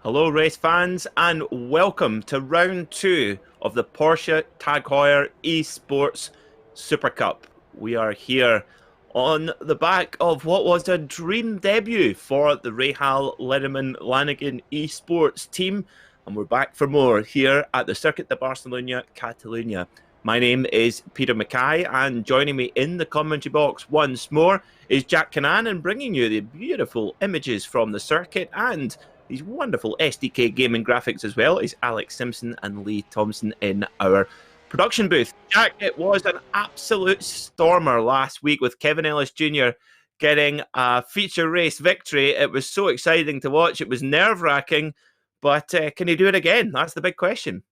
Hello race fans and welcome to round 2 of the Porsche Tag Heuer eSports Supercup. We are here on the back of what was a dream debut for the RLL Lanigan eSports team, and we're back for more here at the Circuit de Barcelona, Catalunya. My name is Peter Mackay, and joining me in the commentary box once more is Jack Canan, and bringing you the beautiful images from the circuit and these wonderful SDK Gaming graphics as well is Alex Simpson and Lee Thompson in our production booth. Jack, it was an absolute stormer last week with Kevin Ellis Jr. getting a feature race victory. It was so exciting to watch. It was nerve-wracking, but can he do it again? That's the big question.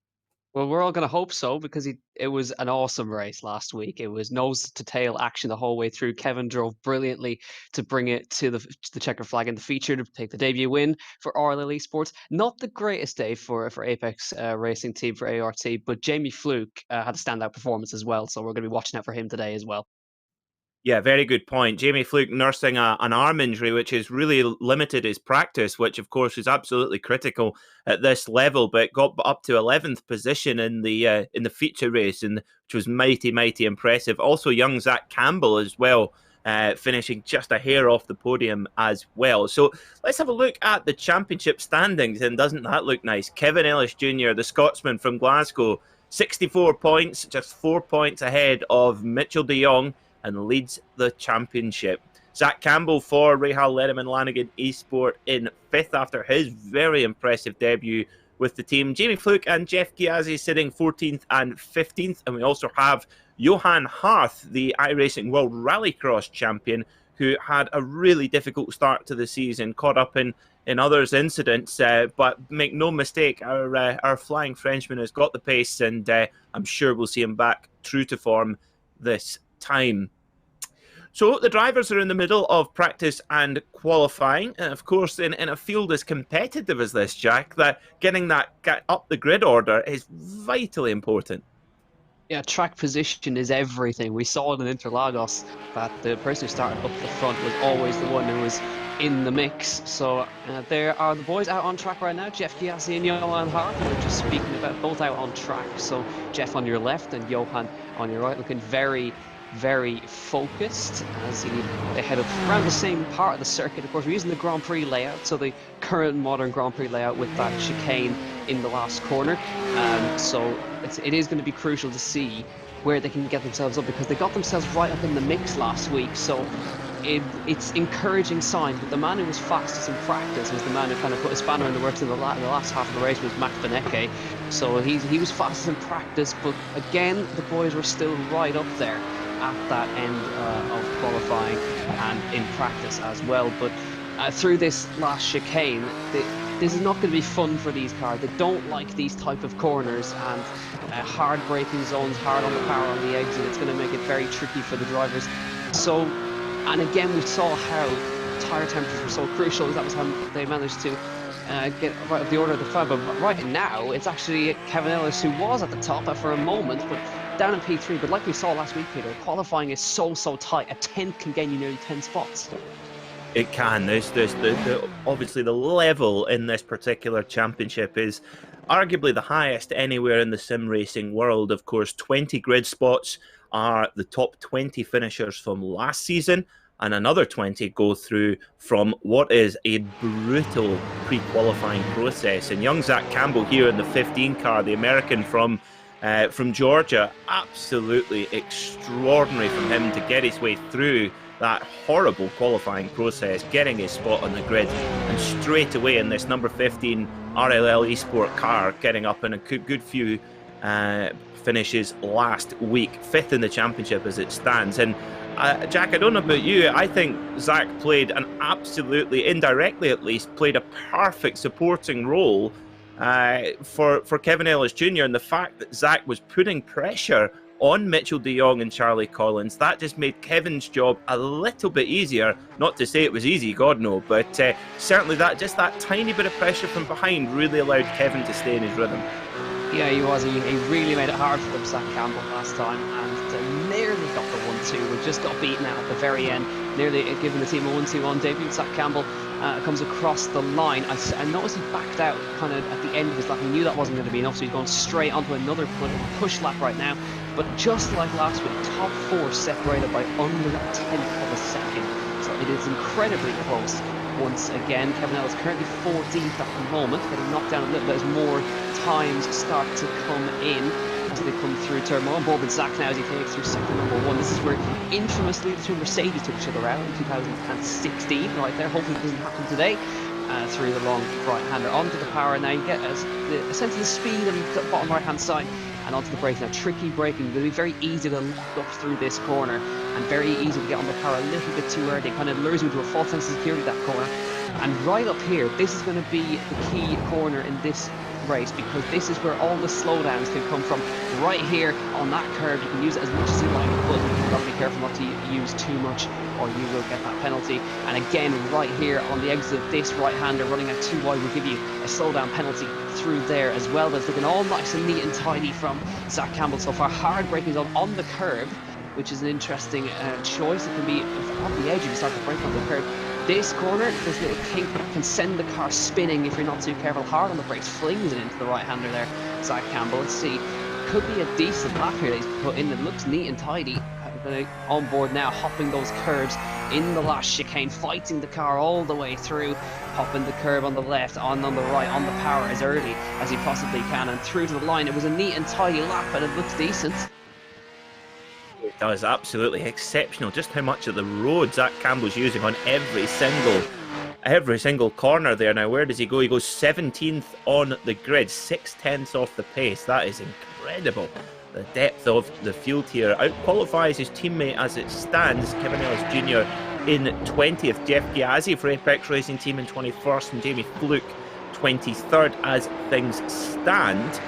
Well, we're all going to hope so because it was an awesome race last week. It was nose to tail action the whole way through. Kevin drove brilliantly to bring it to the checker flag in the feature to take the debut win for RLL Esports. Not the greatest day for Apex Racing Team for ART, but Jamie Fluke had a standout performance as well. So we're going to be watching out for him today as well. Yeah, very good point. Jamie Fluke nursing an arm injury, which has really limited his practice, which of course is absolutely critical at this level. But got up to 11th position in the feature race, and which was mighty impressive. Also, young Zach Campbell as well, finishing just a hair off the podium as well. So let's have a look at the championship standings, and doesn't that look nice? Kevin Ellis Jr., the Scotsman from Glasgow, 64 points, just 4 points ahead of Mitchell de Jong, and leads the championship. Zach Campbell for RLL Lanigan Esport in 5th after his very impressive debut with the team. Jamie Fluke and Jeff Piazzi sitting 14th and 15th. And we also have Johan Harth, the iRacing World Rallycross champion, who had a really difficult start to the season, caught up in others' incidents. But make no mistake, our flying Frenchman has got the pace, and I'm sure we'll see him back true to form this time. So the drivers are in the middle of practice and qualifying, and of course in a field as competitive as this, Jack, that getting that up the grid order is vitally important. Yeah, track position is everything. We saw it in Interlagos that the person who started up the front was always the one who was in the mix. So there are the boys out on track right now, Jeff Piazzi and Johan Hart. We were just speaking about both out on track. So Jeff on your left and Johan on your right, looking very focused as they head up around the same part of the circuit. Of course, we're using the Grand Prix layout, so the current modern Grand Prix layout with that chicane in the last corner. So it is going to be crucial to see where they can get themselves up, because they got themselves right up in the mix last week. So it's encouraging sign that the man who was fastest in practice was the man who kind of put a spanner in the works in the last half of the race, was Max Benecke. So he was fastest in practice, but again, the boys were still right up there at that end of qualifying and in practice as well. But through this last chicane, this is not going to be fun for these cars. They don't like these type of corners and hard braking zones, hard on the power on the exit. It's going to make it very tricky for the drivers. So, and again, we saw how tyre temperatures were so crucial. That was how they managed to get right up the order of the field. But right now, it's actually Kevin Ellis who was at the top for a moment, but down in P3. But like we saw last week, Peter, qualifying is so tight. A 10th can gain you nearly 10 spots. It can. Obviously the level in this particular championship is arguably the highest anywhere in the sim racing world. Of course, 20 grid spots are the top 20 finishers from last season, and another 20 go through from what is a brutal pre-qualifying process. And young Zach Campbell here in the 15 car, the American from Georgia, absolutely extraordinary from him to get his way through that horrible qualifying process, getting his spot on the grid, and straight away in this number 15 RLL Esport car, getting up in a good few finishes last week, 5th in the championship as it stands. And Jack, I don't know about you, I think Zach played an absolutely, indirectly at least, played a perfect supporting role for Kevin Ellis Jr. And the fact that Zach was putting pressure on Mitchell de Jong and Charlie Collins, that just made Kevin's job a little bit easier. Not to say it was easy, God no, but certainly that tiny bit of pressure from behind really allowed Kevin to stay in his rhythm. Yeah, he was. He really made it hard for them, Zach Campbell, last time, and nearly got the 1-2. We just got beaten out at the very end, nearly giving the team a 1-2 on debut. Zach Campbell comes across the line. I noticed he backed out kind of at the end of his lap. He knew that wasn't going to be enough, so he's going straight onto another push lap right now. But just like last week, top 4 separated by under a tenth of a second. So it is incredibly close. Once again, Kevin Ellis currently 14th at the moment, getting knocked down a little bit as more times start to come in as they come through turn. We're on board with Zach now as he takes through sector number 1. This is where infamously the two Mercedes took each other out in 2016, right there. Hopefully it doesn't happen today. Through the long right-hander onto the power. Now you get a sense of the speed on the bottom right-hand side and onto the brakes. Now tricky braking, it'll be very easy to lock up through this corner and very easy to get on the power a little bit too early. It kind of lures you into a false sense of security, that corner. And right up here, this is going to be the key corner in this race, because this is where all the slowdowns can come from. Right here on that curve, you can use it as much as you like, but you've got to be careful not to use too much or you will get that penalty. And again, right here on the exit of this right-hander running at too wide will give you a slowdown penalty through there as well. But it's looking all nice and neat and tidy from Zach Campbell so far. Hard braking zone on the curb, which is an interesting choice. It can be on the edge if you start to brake on the curb. This corner, this little kink can send the car spinning if you're not too careful. Hard on the brakes, flings it into the right-hander there, Zach Campbell. Let's see, could be a decent lap here that he's put in. It looks neat and tidy. On board now, hopping those curves in the last chicane, fighting the car all the way through, hopping the curb on the left, on the right, on the power as early as he possibly can, and through to the line. It was a neat and tidy lap, and it looks decent. It does, absolutely exceptional. Just how much of the road Zach Campbell's using on every single corner there. Now, where does he go? He goes 17th on the grid, 6/10 off the pace. That is incredible. The depth of the field here. Out-qualifies his teammate as it stands, Kevin Ellis Jr. in 20th, Jeff Piazzi for Apex Racing Team in 21st, and Jamie Fluke 23rd as things stand.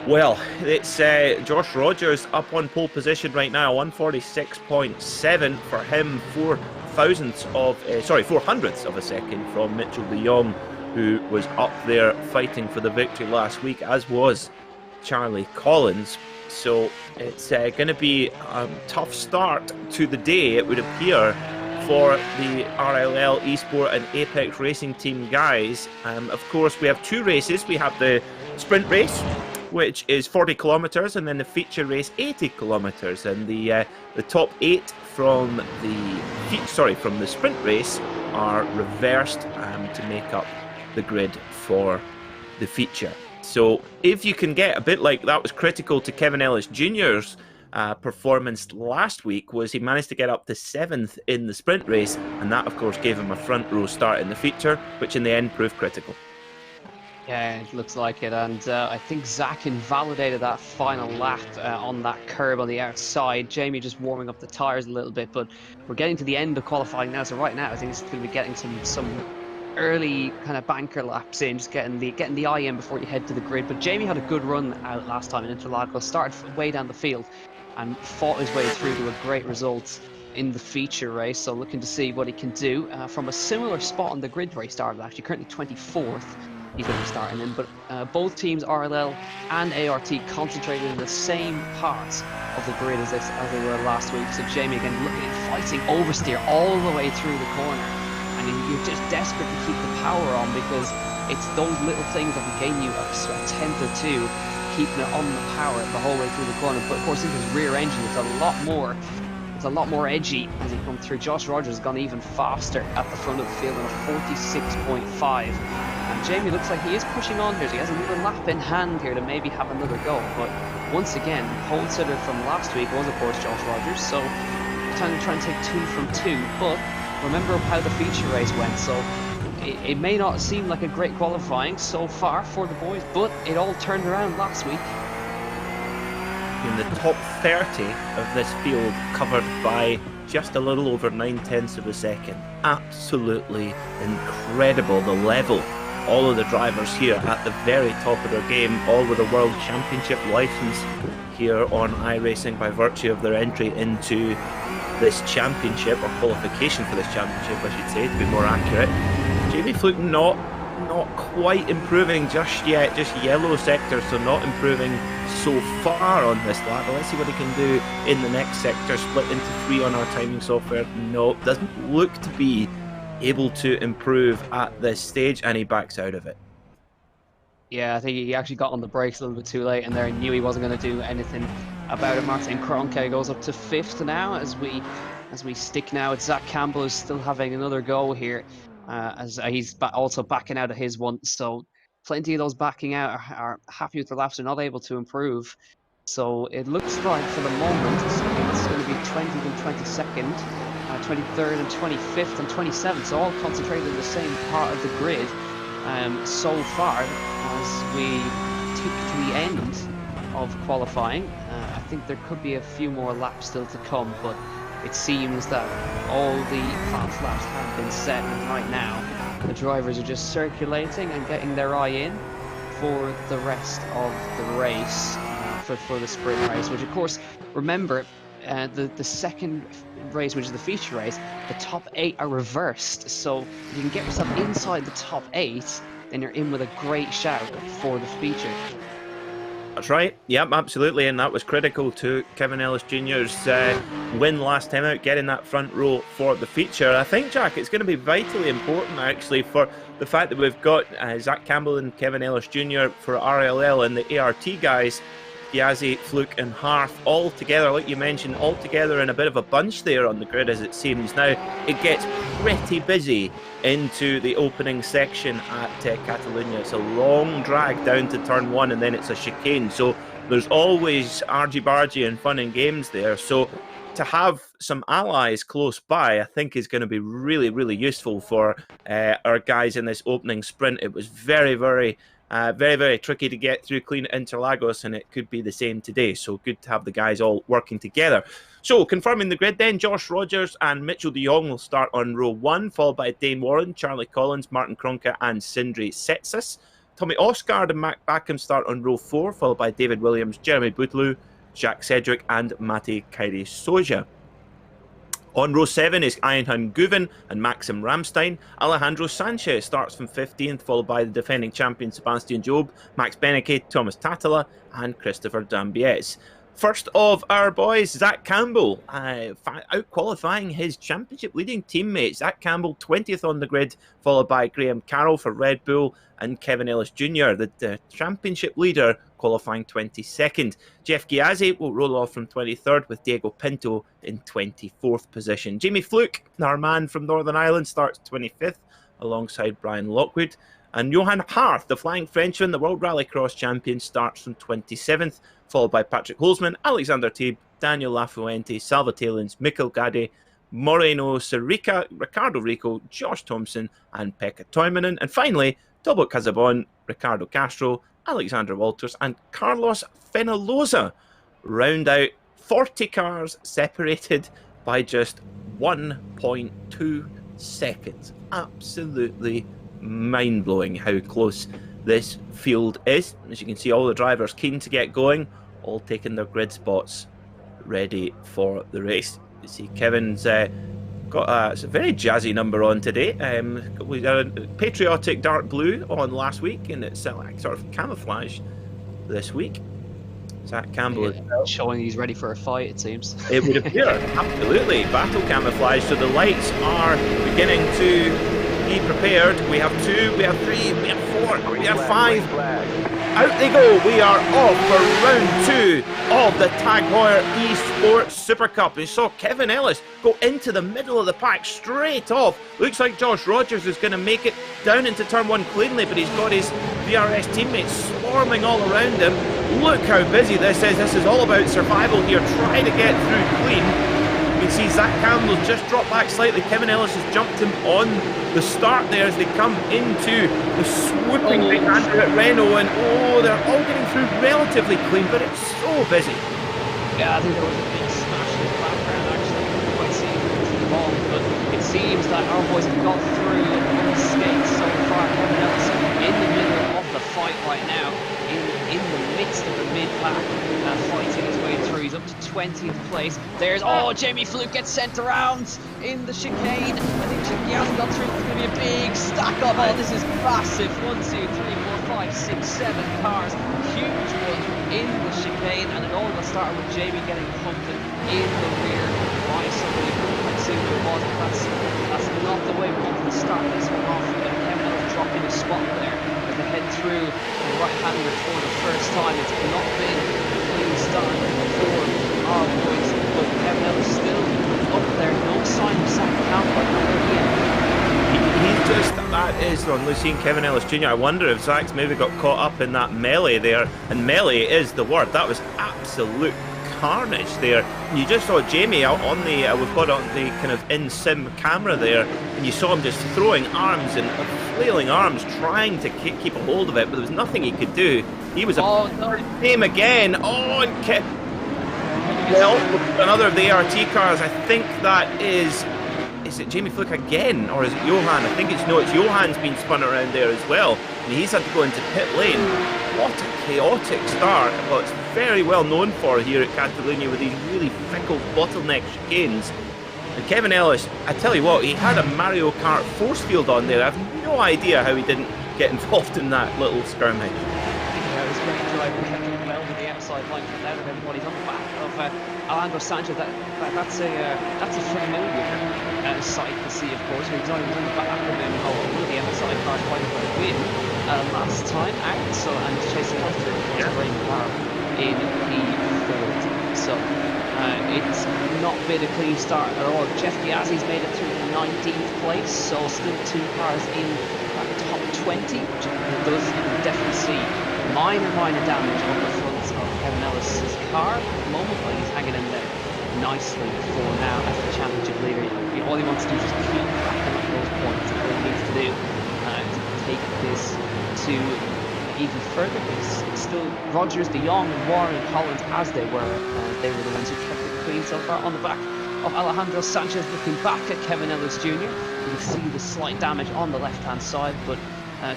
Well, it's Josh Rogers up on pole position right now, 146.7 for him, 400ths of a second from Mitchell de Jong, who was up there fighting for the victory last week, as was Charlie Collins. So it's going to be a tough start to the day, it would appear, for the RLL Esport and Apex Racing Team guys. Of course, we have 2 races. We have the sprint race, which is 40 kilometers, and then the feature race 80 kilometers. And the top 8 from the sprint race are reversed to make up the grid for the feature. So if you can get a bit like that was critical to Kevin Ellis Jr.'s performance last week, was he managed to get up to 7th in the sprint race, and that of course gave him a front row start in the feature, which in the end proved critical. Yeah, it looks like it, and I think Zach invalidated that final lap on that curb on the outside. Jamie just warming up the tyres a little bit, but we're getting to the end of qualifying now, so right now I think it's going to be getting some early kind of banker laps in, just getting the eye in before you head to the grid. But Jamie had a good run out last time in Interlagos, started way down the field and fought his way through to a great result in the feature race, so looking to see what he can do from a similar spot on the grid where he started, actually currently 24th. He's going to be starting in, but both teams, RLL and ART, concentrated in the same parts of the grid as they were last week. So Jamie again looking at fighting oversteer all the way through the corner, and you're just desperate to keep the power on, because it's those little things that can gain you a tenth or two, keeping it on the power the whole way through the corner. But of course, in his rear engine, it's a lot more edgy as he comes through. Josh Rogers has gone even faster at the front of the field on a 46.5. And Jamie looks like he is pushing on here. So he has another lap in hand here to maybe have another go. But once again, pole sitter from last week was, of course, Josh Rogers. So time to try and take 2 from 2. But remember how the feature race went. So it may not seem like a great qualifying so far for the boys, but it all turned around last week. In the top 30 of this field, covered by just a little over 9/10 of a second. Absolutely incredible, the level. All of the drivers here at the very top of their game, all with a World Championship license here on iRacing by virtue of their entry into this championship, or qualification for this championship, I should say, to be more accurate. Jamie Fluke not quite improving just yet, just yellow sector, so not improving so far on this lap. But let's see what he can do in the next sector, split into 3 on our timing software. No, doesn't look to be able to improve at this stage, and he backs out of it. Yeah, I think he actually got on the brakes a little bit too late, and there knew he wasn't going to do anything about it. Martin Kroenke goes up to 5th now as we stick now. It's Zach Campbell is still having another go here, as he's also backing out of his one. So plenty of those backing out are happy with their laps. They're not able to improve. So it looks like for the moment it's going to be 20th and 22nd, 23rd and 25th and 27th. So all concentrated in the same part of the grid. So far, as we tick to the end of qualifying, I think there could be a few more laps still to come, but it seems that all the fast laps have been set, and right now the drivers are just circulating and getting their eye in for the rest of the race, for the sprint race, which of course, remember, the second race, which is the feature race, the top 8 are reversed. So if you can get yourself inside the top 8, then you're in with a great shout for the feature. That's right. Yep, absolutely. And that was critical to Kevin Ellis Jr.'s win last time out, getting that front row for the feature. I think, Jack, it's going to be vitally important, actually, for the fact that we've got Zach Campbell and Kevin Ellis Jr. for RLL and the ART guys, Piazzi, Fluke and Harth, all together, like you mentioned, all together in a bit of a bunch there on the grid, as it seems. Now, it gets pretty busy into the opening section at Catalunya. It's a long drag down to turn 1, and then it's a chicane. So there's always argy-bargy and fun and games there. So to have some allies close by, I think, is going to be really, really useful for our guys in this opening sprint. It was very, very tricky to get through clean Interlagos, and it could be the same today. So good to have the guys all working together. So confirming the grid then, Josh Rogers and Mitchell de Jong will start on row 1, followed by Dane Warren, Charlie Collins, Martin Kroenke and Sindri Setsis. Tommy Osgaard and Mac Backham start on row 4, followed by David Williams, Jeremy Boudlou, Jacques Cedric and Mate Kairi Soja. On row 7 is Ayhan Guven and Maxim Ramstein. Alejandro Sanchez starts from 15th, followed by the defending champion Sebastian Jobe, Max Beneke, Thomas Tatala and Christopher Dambiez. First of our boys, Zach Campbell, out-qualifying his championship-leading teammate. Zach Campbell, 20th on the grid, followed by Graham Carroll for Red Bull and Kevin Ellis Jr., the championship leader, qualifying 22nd. Jeff Piazzi will roll off from 23rd, with Diego Pinto in 24th position. Jamie Fluke, our man from Northern Ireland, starts 25th, alongside Brian Lockwood. And Johan Harth, the flying Frenchman, the World Rallycross champion, starts from 27th, followed by Patrick Holtzman, Alexander Teeb, Daniel Lafuente, Salva Talens, Mikkel Gade, Moreno Sirica, Ricardo Rico, Josh Thompson, and Pekka Toivonen. And finally, Tobo Casabon, Ricardo Castro, Alexander Walters, and Carlos Fenalosa round out 40 cars separated by just 1.2 seconds. Absolutely mind-blowing how close this field is. As you can see, all the drivers keen to get going, all taking their grid spots ready for the race. You see Kevin's got it's a very jazzy number on today. We had a patriotic dark blue on last week, and it's like sort of camouflage this week. Zach Campbell is showing he's ready for a fight, it seems. It would appear, absolutely. Battle camouflage, so the lights are beginning to be prepared. We have 2, we have 3, we have 4, we have 5. Out they go. We are off for round 2 of the Tag Heuer eSports Supercup. We saw Kevin Ellis go into the middle of the pack straight off. Looks like Josh Rogers is going to make it down into turn 1 cleanly, but he's got his VRS teammates swarming all around him. Look how busy this is. This is all about survival here. Try to get through clean. You can see Zach Campbell just dropped back slightly. Kevin Ellis has jumped him on the start there as they come into the swooping big Andrew at Renault, and they're all getting through relatively clean, but it's so busy. Yeah, I think there was a big smash in the background actually. You couldn't quite see who was involved, but it seems that our boys have got through unscathed so far. Kevin Ellis in the middle of the fight right now, in the midst of the mid-pack, fighting his way through. He's up to 20th place. There's, Jamie Fluke gets sent around in the chicane. I think he hasn't got through. It's going to be a big stack up. This is massive. 1, 2, 3, 4, 5, 6, 7 cars. Huge one in the chicane, and it all got started with Jamie getting pumped in the rear by somebody quite soon it was, but that's not the way we wanted to start this one off. Kevin Ellis dropping a spot there as they head through the right-hander for the first time. It's not been a clean start for our boys, but Kevin Ellis still up there, no sign of second count by He's just, that is on Lucien Kevin Ellis Jr. I wonder if Zach's maybe got caught up in that melee there, and melee is the word. That was absolute carnage there. You just saw Jamie out on the, we've got on the kind of in-sim camera there, and you saw him just throwing arms and flailing arms, trying to keep a hold of it, but there was nothing he could do. He was name again. Oh, and well, another of the ART cars. I think that is it Jamie Fluke again, or is it Johan? I think it's Johan's been spun around there as well, and he's had to go into pit lane. What a chaotic start. Well, it's very well known for here at Catalonia with these really fickle bottleneck chicanes. And Kevin Ellis, I tell you what, he had a Mario Kart force field on there. I have no idea how he didn't get involved in that little skirmish. Yeah, it was great driving, kept it well with the outside line from out of everybody's on the back of Alejandro Sanchez. That's a familiar sight to see, of course. He's on the back of him, one of the outside cars fighting for the win last time out, so, and he's chasing after a great car in P40. So it's not been a clean start at all. Jeff Piazzi's made it through the 19th place, so still 2 cars in that top 20, which does definitely see minor damage on the front of Kevin Ellis' car at the moment, but he's hanging in there nicely for now as the championship leader. All he wants to do is just keep racking up those points. That's what he needs to do to take this to even further. It's still Rogers, De Jong, and Warren and Collins as they were. They were the ones who kept it clean so far on the back of Alejandro Sanchez. Looking back at Kevin Ellis Jr., you can see the slight damage on the left-hand side, but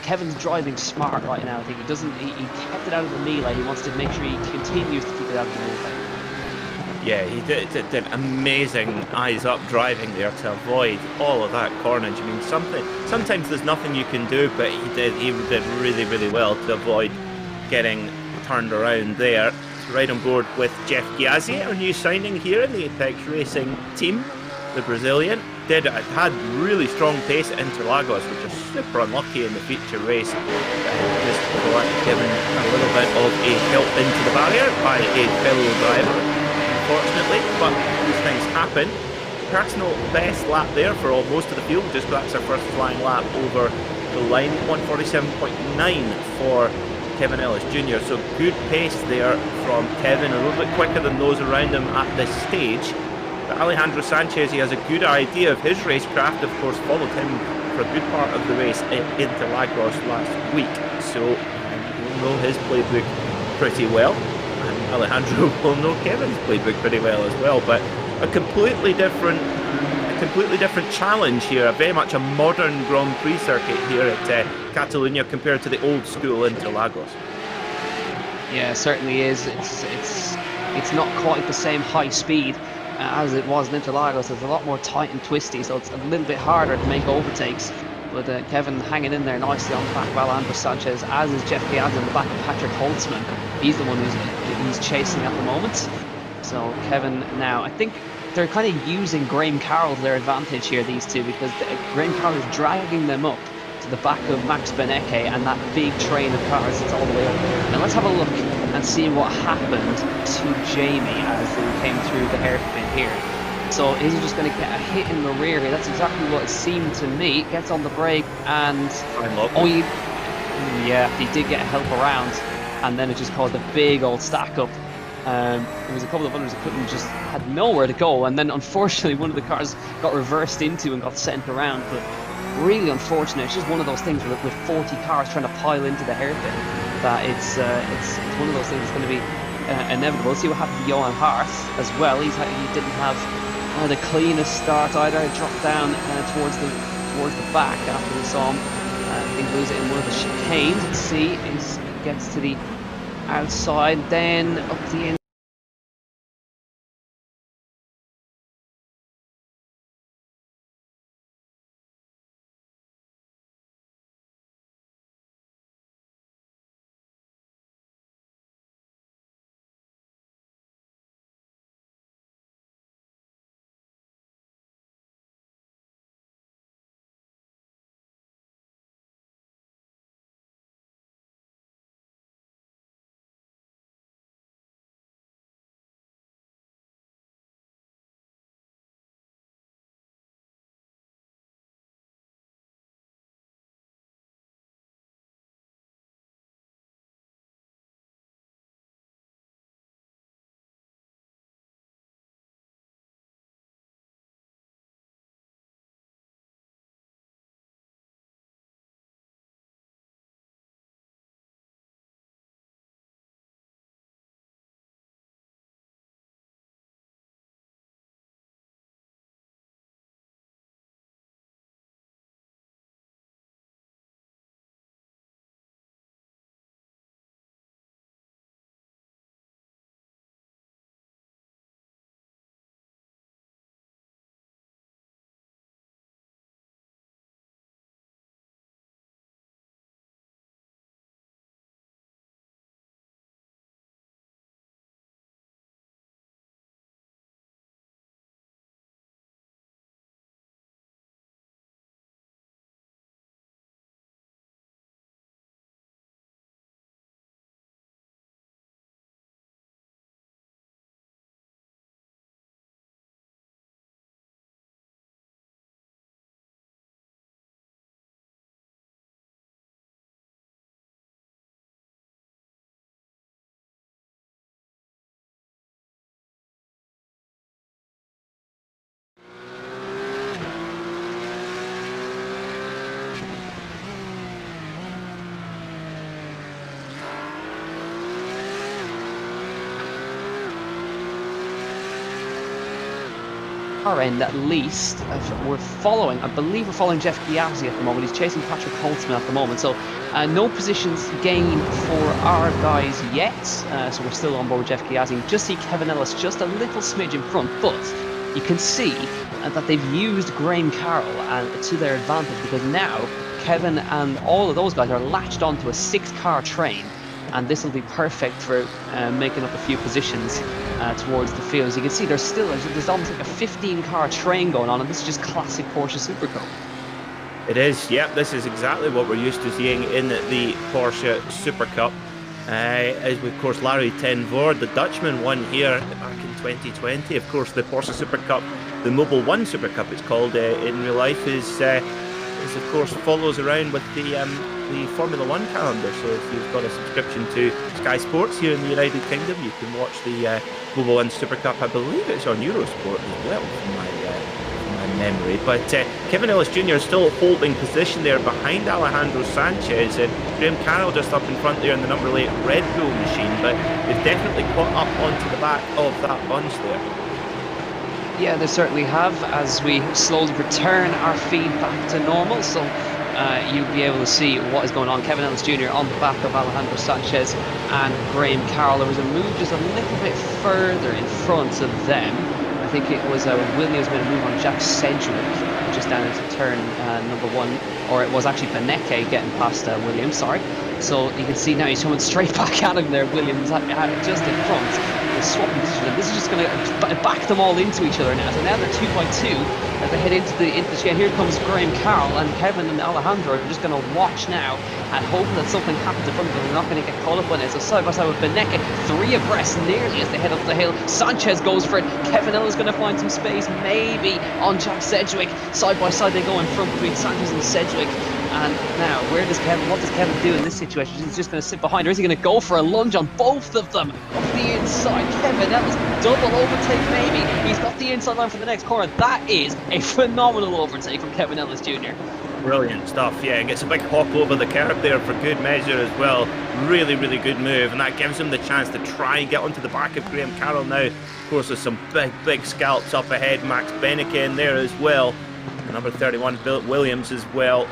Kevin's driving smart right now. I think he kept it out of the melee. He wants to make sure he continues to keep it out of the melee. Yeah, he did amazing eyes-up driving there to avoid all of that carnage. I mean, sometimes there's nothing you can do, but he did really, really well to avoid getting turned around there. Right on board with Jeff Piazzi, our new signing here in the Apex Racing team. The Brazilian had really strong pace at Interlagos, which is super unlucky in the feature race. Just given a little bit of a help into the barrier by a fellow driver, unfortunately, but these things happen. Personal best lap there for most of the field, just that's our first flying lap over the line. 147.9 for Kevin Ellis Jr. So good pace there from Kevin, a little bit quicker than those around him at this stage. But Alejandro Sanchez, he has a good idea of his racecraft, of course, followed him for a good part of the race in Interlagos last week, so he'll know his playbook pretty well. Alejandro will know Kevin's playbook pretty well as well, but a completely different challenge here, very much a modern Grand Prix circuit here at Catalonia compared to the old school Interlagos. Yeah, it certainly is. It's not quite the same high speed as it was in Interlagos. It's a lot more tight and twisty, so it's a little bit harder to make overtakes. But Kevin hanging in there nicely on the back of Alejandro Sanchez, as is Jeff Piazzi on the back of Patrick Holtzman. He's the one who's chasing at the moment. So Kevin now, I think they're kind of using Graham Carroll to their advantage here, these two, because Graham Carroll is dragging them up to the back of Max Benecke and that big train of cars that's all the way up there. Now let's have a look and see what happened to Jamie as they came through the hairpin here. So is he just going to get a hit in the rear here? That's exactly what it seemed to me. Gets on the brake and... yeah, he did get help around, and then it just caused a big old stack up. There was a couple of others that just had nowhere to go, and then unfortunately one of the cars got reversed into and got sent around. But really unfortunate. It's just one of those things with 40 cars trying to pile into the hairpin, that it's one of those things that's going to be inevitable. We'll see what happens to Johan Hart as well. He didn't have the cleanest start either. Dropped down towards the back after we saw him. I think lose it in one of the chicanes. Let's see, he gets to the outside, then up the inside. our end at least, we're following, I believe we're following Jeff Piazzi at the moment. He's chasing Patrick Holtzman at the moment. So no positions gained for our guys yet. So we're still on board with Jeff Piazzi. You just see Kevin Ellis just a little smidge in front, but you can see that they've used Graham Carroll to their advantage, because now Kevin and all of those guys are latched onto a 6-car train, and this will be perfect for making up a few positions towards the field. As you can see, there's almost like a 15-car train going on, and this is just classic Porsche Supercup. It is, yep, this is exactly what we're used to seeing in the Porsche Supercup. As of course Larry ten Voorde, the Dutchman, won here back in 2020. Of course, the Porsche Supercup, the Mobile One Supercup it's called in real life, is of course follows around with the Formula One calendar. So if you've got a subscription to Sky Sports here in the United Kingdom, you can watch the Mobile One Supercup. I believe it's on Eurosport as well, from my memory. But Kevin Ellis Jr. is still holding position there behind Alejandro Sanchez, and Graham Carroll just up in front there in the number 8 Red Bull machine, but they've definitely caught up onto the back of that bunch there. Yeah, they certainly have, as we slowly return our feed back to normal. So you'll be able to see what is going on. Kevin Ellis Jr. on the back of Alejandro Sanchez and Graham Carroll. There was a move just a little bit further in front of them. I think it was Williams made a move on Jack Sedgwick just down into turn number 1, or it was actually Beneke getting past Williams, sorry. So you can see now he's coming straight back at him there, Williams just in front. Swapping position, and this is just going to back them all into each other now. So now they're 2 by 2 as they head into the chain. Here comes Graham Carroll, and Kevin and Alejandro are just going to watch now and hope that something happens in front of them. They're not going to get caught up on it. So side by side with Beneke, 3 abreast nearly as they head up the hill. Sanchez goes for it. Kevin Ellis is going to find some space, maybe on Jack Sedgwick. Side by side they go in front between Sanchez and Sedgwick. And now, what does Kevin do in this situation? He's just going to sit behind, or is he going to go for a lunge on both of them off the inside? Kevin Ellis, double overtake maybe. He's got the inside line for the next corner. That is a phenomenal overtake from Kevin Ellis Jr. Brilliant stuff, yeah, and gets a big hop over the curb there for good measure as well. Really, really good move, and that gives him the chance to try and get onto the back of Graham Carroll now. Of course, there's some big scalps up ahead. Max Beneke in there as well. And number 31, Williams as well.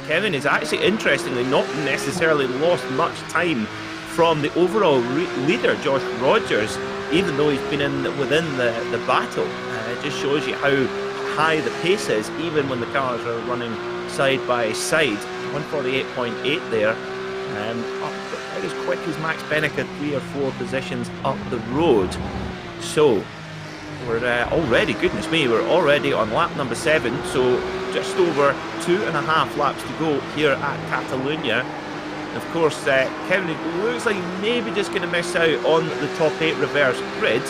Kevin is actually, interestingly, not necessarily lost much time from the overall leader, Josh Rogers, even though he's been within the battle. It just shows you how high the pace is, even when the cars are running side by side. 148.8 there. About as quick as Max Beneke, 3 or 4 positions up the road. So we're already, goodness me, we're already on lap number 7, so just over 2.5 laps to go here at Catalunya. Of course, Kevin looks like maybe just going to miss out on the top 8 reverse grid,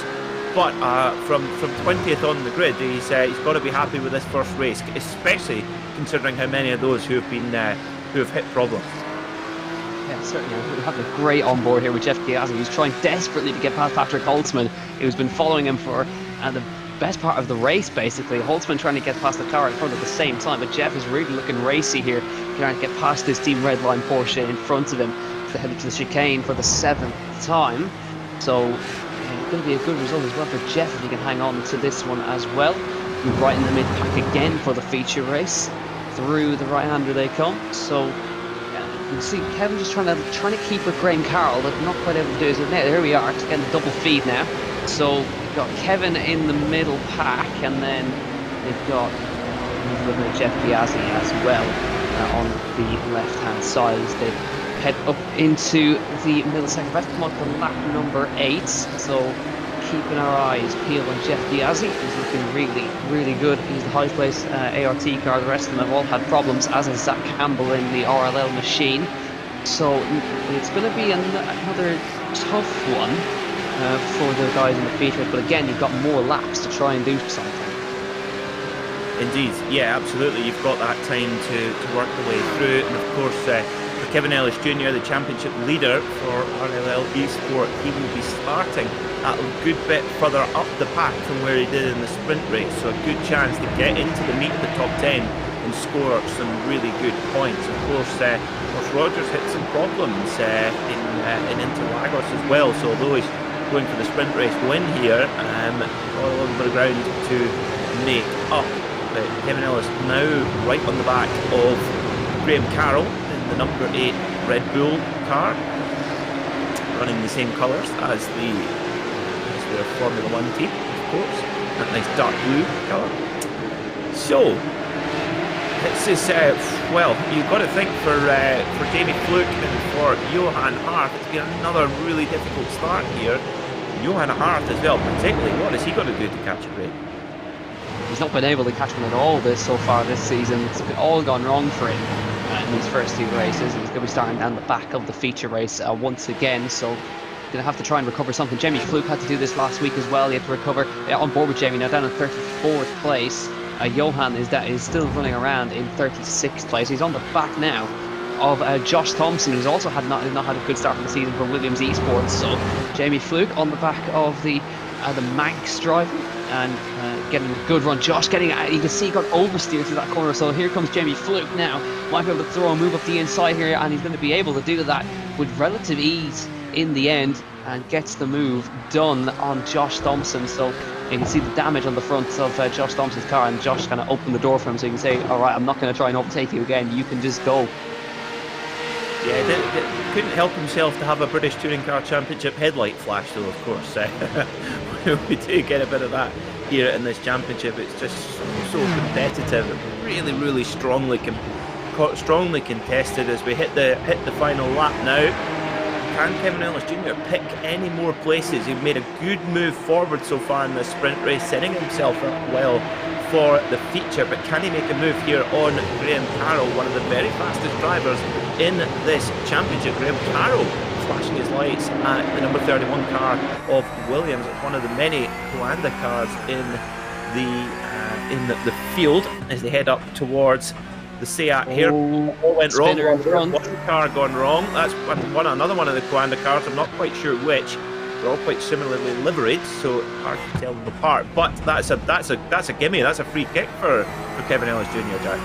but from 20th on the grid, he's got to be happy with this first race, especially considering how many of those who have hit problems. Yeah, certainly. We have a great onboard here with Jeff Piazzi, who's trying desperately to get past Patrick Holtzman, who's been following him for the best part of the race, basically. Holtzman trying to get past the car in front at the same time, but Jeff is really looking racy here, trying to get past this Team Redline Porsche in front of him. They're headed to the chicane for the 7th time. So it's going to be a good result as well for Jeff if he can hang on to this one as well. We're right in the mid-pack again for the feature race. Through the right-hander they come. So you can see Kevin just trying to keep with Graham Carroll, but not quite able to do it. So there we are, just getting the double feed now. So we've got Kevin in the middle pack, and then they've got a little bit of Jeff Piazzi as well on the left-hand side as they head up into the middle sector. Let's come on to lap number 8. So keeping our eyes peeled on Jeff Piazzi, who's looking really, really good. He's the highest placed ART car. The rest of them have all had problems, as is Zach Campbell in the RLL machine. So it's going to be another tough one for the guys in the feature, but again, you've got more laps to try and do something. Indeed, yeah, absolutely. You've got that time to work the way through it, and of course, for Kevin Ellis Jr., the championship leader for RLL Esport, he will be starting a good bit further up the pack from where he did in the sprint race, so a good chance to get into the meat of the top 10 and score some really good points. Of course, Rogers hit some problems in Interlagos as well, so although he's going for the sprint race win here. Got a little bit of ground to make up. But Kevin Ellis now right on the back of Graham Carroll in the number 8 Red Bull car, running the same colours as their Formula 1 team, of course. That nice dark blue colour. So this is well, you've got to think for Jamie Fluke and for Johan Hart, it's been another really difficult start here. Johan Hart as well, particularly. What has he got to do to catch a break? He's not been able to catch one at all so far this season. It's all gone wrong for him in these first 2 races. He's going to be starting down the back of the feature race once again, so going to have to try and recover something. Jamie Fluke had to do this last week as well. He had to recover. On board with Jamie now, down in 34th place. Johan is still running around in 36th place. He's on the back now of Josh Thompson, who's also not had a good start for the season for Williams eSports. So Jamie Fluke on the back of the Manx driver and getting a good run. Josh getting, you can see he got oversteered through that corner. So here comes Jamie Fluke now. Might be able to throw a move up the inside here, and he's going to be able to do that with relative ease in the end, and gets the move done on Josh Thompson. So you can see the damage on the front of Josh Thompson's car, and Josh kind of opened the door for him, so you can say, all right, I'm not going to try and overtake you again, you can just go. Yeah, couldn't help himself to have a British Touring Car Championship headlight flash, though, of course. We do get a bit of that here in this championship. It's just so competitive, really, really strongly contested as we hit the final lap now. Can Kevin Ellis Jr. pick any more places? He's made a good move forward so far in this sprint race, setting himself up well for the feature, but can he make a move here on Graham Carroll, one of the very fastest drivers in this championship? Graham Carroll flashing his lights at the number 31 car of Williams. It's one of the many Coanda cars in the field as they head up towards the Seat here. What went wrong? One car gone wrong. That's another one of the Coanda cars. I'm not quite sure which. They're all quite similarly liveried, so hard to tell them apart. But that's a gimme. That's a free kick for Kevin Ellis Jr. Jack.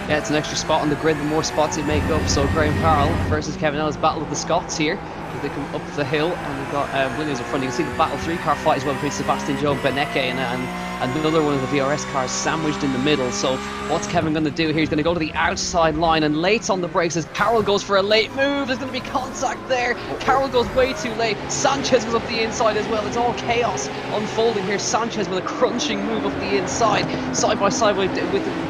Yeah, it's an extra spot on the grid. The more spots it make up. So Graham Carroll versus Kevin Ellis, battle of the Scots here as they come up the hill, and we've got Williams in front. You can see the Battle 3 car fight as well between Sebastian Jobe, Beneke, and another one of the VRS cars sandwiched in the middle. So what's Kevin going to do here? He's going to go to the outside line and late on the brakes as Carroll goes for a late move. There's going to be contact there. Carroll goes way too late. Sanchez goes up the inside as well. It's all chaos unfolding here. Sanchez with a crunching move up the inside, side by side with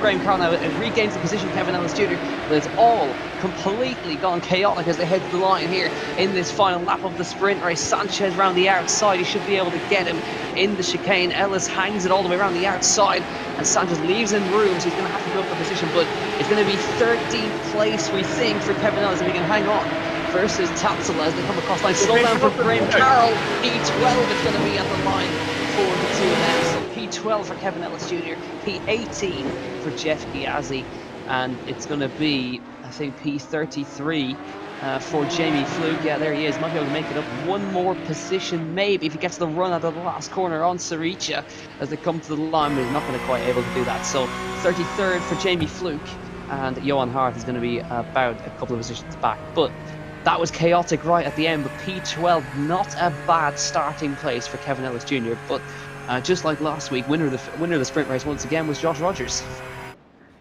Graham Carroll now. It regains the position, Kevin Ellis Jr. But it's all completely gone chaotic as they head to the line here in this final lap of the sprint race. Sanchez around the outside. He should be able to get him in the chicane. Ellis hangs it all the way around the outside, and Sanchez leaves in room, so he's going to have to go up the position, but it's going to be 13th place, we think, for Kevin Ellis if he can hang on versus Tatsala as they come across line. Slow down for Graham Carroll. P12 is going to be at the line for the two now. So P12 for Kevin Ellis Jr., P18 for Jeff Piazzi, and it's going to be, I think, P33 for Jamie Fluke. Yeah, there he is. Might be able to make it up one more position, maybe, if he gets the run out of the last corner on Saricha as they come to the line, but he's not going to quite able to do that. So 33rd for Jamie Fluke, and Johan Hart is going to be about a couple of positions back. But that was chaotic right at the end, but P12, not a bad starting place for Kevin Ellis Jr. But just like last week, winner of the sprint race once again was Josh Rogers.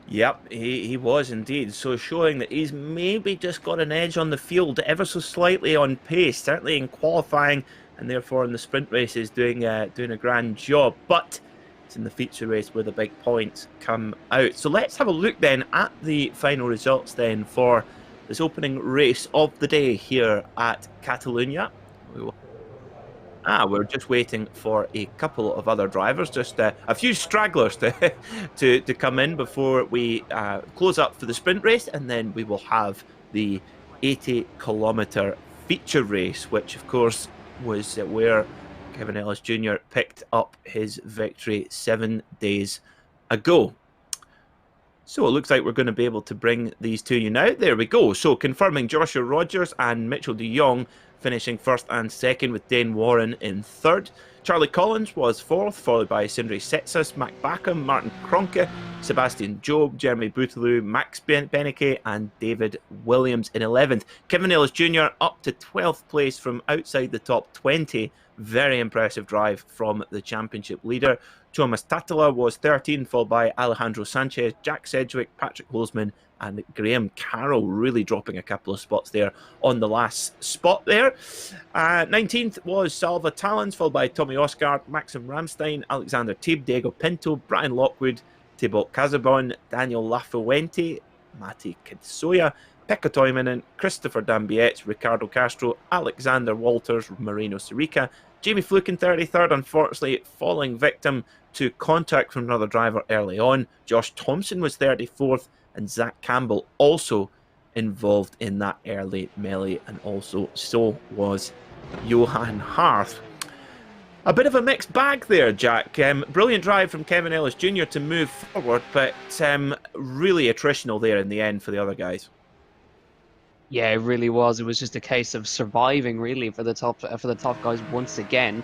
Yep, he was indeed. So showing that he's maybe just got an edge on the field ever so slightly on pace, certainly in qualifying, and therefore in the sprint races doing a grand job. But it's in the feature race where the big points come out. So let's have a look then at the final results then for this opening race of the day here at Catalunya. We're just waiting for a couple of other drivers, just a few stragglers to come in before we close up for the sprint race, and then we will have the 80-kilometre feature race, which of course was where Kevin Ellis Jr. picked up his victory 7 days ago. So it looks like we're going to be able to bring these to you now. There we go. So confirming Joshua Rogers and Mitchell de Jong finishing first and second with Dane Warren in third. Charlie Collins was fourth, followed by Sindri Setsas, Mac Backham, Martin Kronke, Sebastian Jobe, Jeremy Boothelu, Max Beneke, and David Williams in 11th. Kevin Ellis Jr. up to 12th place from outside the top 20. Very impressive drive from the championship leader. Thomas Tatala was 13th, followed by Alejandro Sanchez, Jack Sedgwick, Patrick Holtzman, and Graham Carroll, really dropping a couple of spots there on the last spot there. 19th was Salva Talons, followed by Tommy Oscar, Maxim Ramstein, Alexander Tieb, Diego Pinto, Brian Lockwood, Thibaut Casabon, Daniel Lafuente, Matti Kitsoya, Pekka Toivonen, Christopher Dambietz, Ricardo Castro, Alexander Walters, Marino Sirica, Jamie Fluke in 33rd, unfortunately falling victim to contact from another driver early on. Josh Thompson was 34th, and Zach Campbell also involved in that early melee, and also so was Johan Harth. A bit of a mixed bag there, Jack. Brilliant drive from Kevin Ellis Jr. to move forward, but really attritional there in the end for the other guys. Yeah, it really was. It was just a case of surviving, really, for the top guys once again.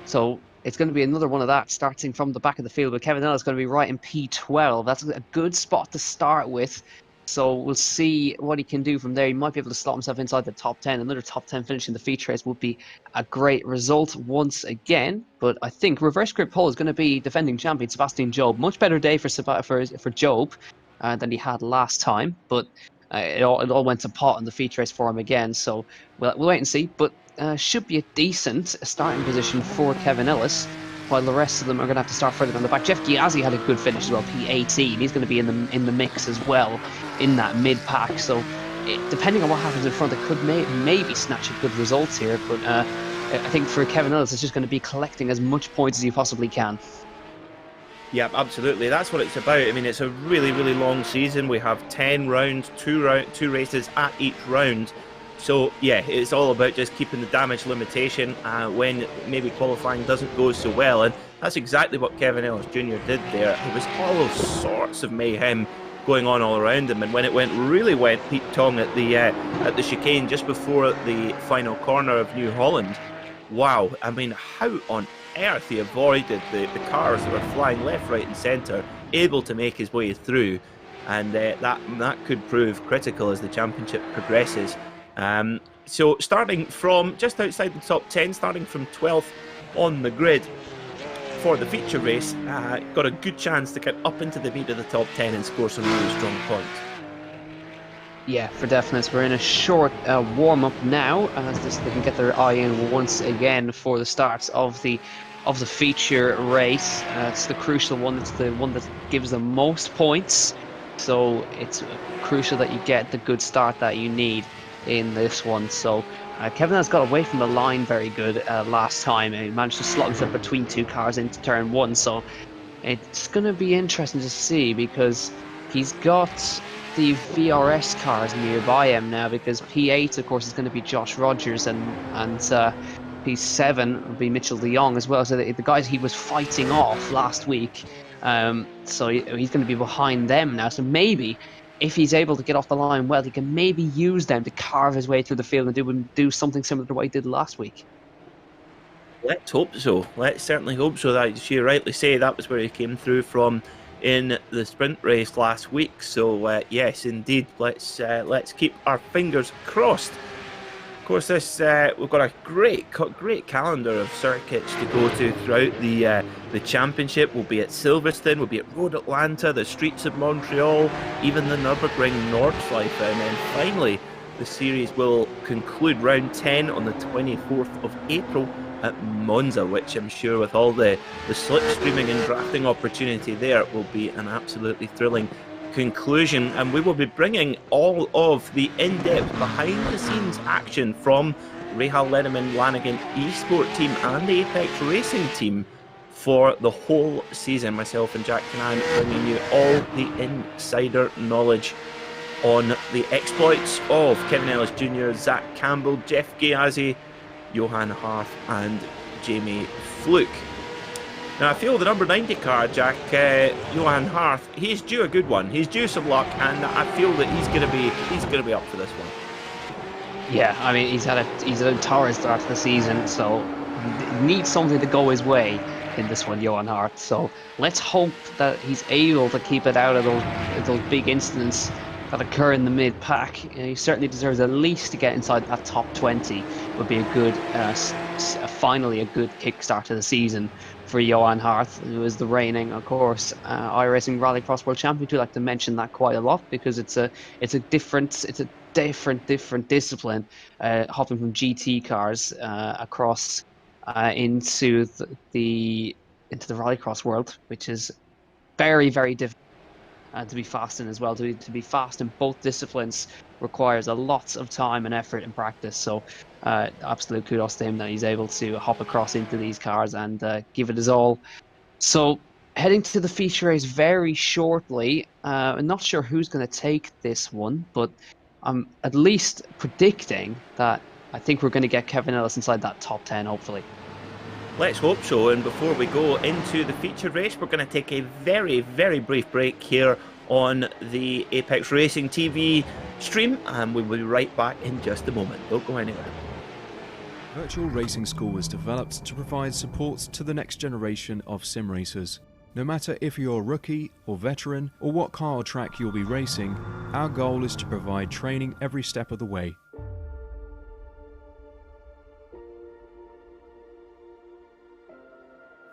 So it's going to be another one of that, starting from the back of the field. But Kevin Ellis is going to be right in P12. That's a good spot to start with. So we'll see what he can do from there. He might be able to slot himself inside the top 10. Another top 10 finish in the feature race would be a great result once again. But I think reverse grip pole is going to be defending champion Sebastian Jobe. Much better day for Jobe than he had last time. But it all went to pot in the feature race for him again. So we'll wait and see. But should be a decent starting position for Kevin Ellis, while the rest of them are going to have to start further down the back. Jeff Piazzi had a good finish as well, P18. He's going to be in the mix as well in that mid pack. So depending on what happens in front, it could maybe snatch a good result here. But I think for Kevin Ellis, it's just going to be collecting as much points as you possibly can. Yeah, absolutely. That's what it's about. I mean, it's a really, really long season. We have 10 rounds, two races at each round. So, yeah, it's all about just keeping the damage limitation when maybe qualifying doesn't go so well. And that's exactly what Kevin Ellis Jr. did there. It was all sorts of mayhem going on all around him. And when it really went Pete Tong at the chicane just before the final corner of New Holland, wow. I mean, how on earth he avoided the cars that were flying left, right and centre, able to make his way through. And that could prove critical as the championship progresses. So starting from just outside the top 10, starting from 12th on the grid for the feature race, got a good chance to get up into the meat of the top 10 and score some really strong points. Yeah, for definite. We're in a short warm-up now, as they can get their eye in once again for the start of the feature race. It's the crucial one. It's the one that gives the most points. So it's crucial that you get the good start that you need in this one. So Kevin has got away from the line very good last time. He managed to slot himself between two cars into turn one. So it's going to be interesting to see, because he's got the VRS cars nearby him now, because P8 of course is going to be Josh Rogers, and P7 will be Mitchell de Jong as well. So the guys he was fighting off last week, so he's going to be behind them now. So maybe if he's able to get off the line well, he can maybe use them to carve his way through the field and do something similar to what he did last week. Let's hope so. Let's certainly hope so. That you rightly say, that was where he came through from in the sprint race last week. So yes, indeed, let's keep our fingers crossed. Of course, this we've got a great calendar of circuits to go to throughout the championship. We'll be at Silverstone, we'll be at Road Atlanta, the streets of Montreal, even the Nürburgring Nordschleife, and then finally the series will conclude round 10 on the 24th of April at Monza, which I'm sure with all the slipstreaming and drafting opportunity there will be an absolutely thrilling conclusion. And we will be bringing all of the in-depth behind-the-scenes action from Rahal Lenneman Lanigan eSport team and the Apex Racing team for the whole season. Myself and Jack Canan bringing you all the insider knowledge on the exploits of Kevin Ellis Jr., Zach Campbell, Jeff Piazzi, Johan Harth and Jamie Fluke. Now I feel the number 90 car, Jack, Johan Harth, he's due a good one. He's due some luck, and I feel that he's gonna be up for this one. Yeah, I mean, he's had a torrid start to the season, so needs something to go his way in this one, Johan Hart. So let's hope that he's able to keep it out of those big incidents that occur in the mid pack. He certainly deserves at least to get inside that top 20. Would be a good, finally a good kickstart to the season for Johan Hart, who is the reigning, of course, iRacing Rallycross World Champion. We like to mention that quite a lot because it's a different discipline, hopping from GT cars across into the rallycross world, which is very difficult to be fast in as well. To be fast in both disciplines requires a lot of time and effort and practice. So absolute kudos to him that he's able to hop across into these cars and give it his all. So heading to the feature race very shortly. I'm not sure who's going to take this one, but I'm at least predicting that I think we're going to get Kevin Ellis inside that top 10, hopefully. Let's hope so. And before we go into the feature race, we're going to take a very brief break here on the Apex Racing TV stream, and we will be right back in just a moment. Don't go anywhere. Virtual Racing School was developed to provide support to the next generation of sim racers. No matter if you're a rookie or veteran or what car or track you'll be racing, our goal is to provide training every step of the way.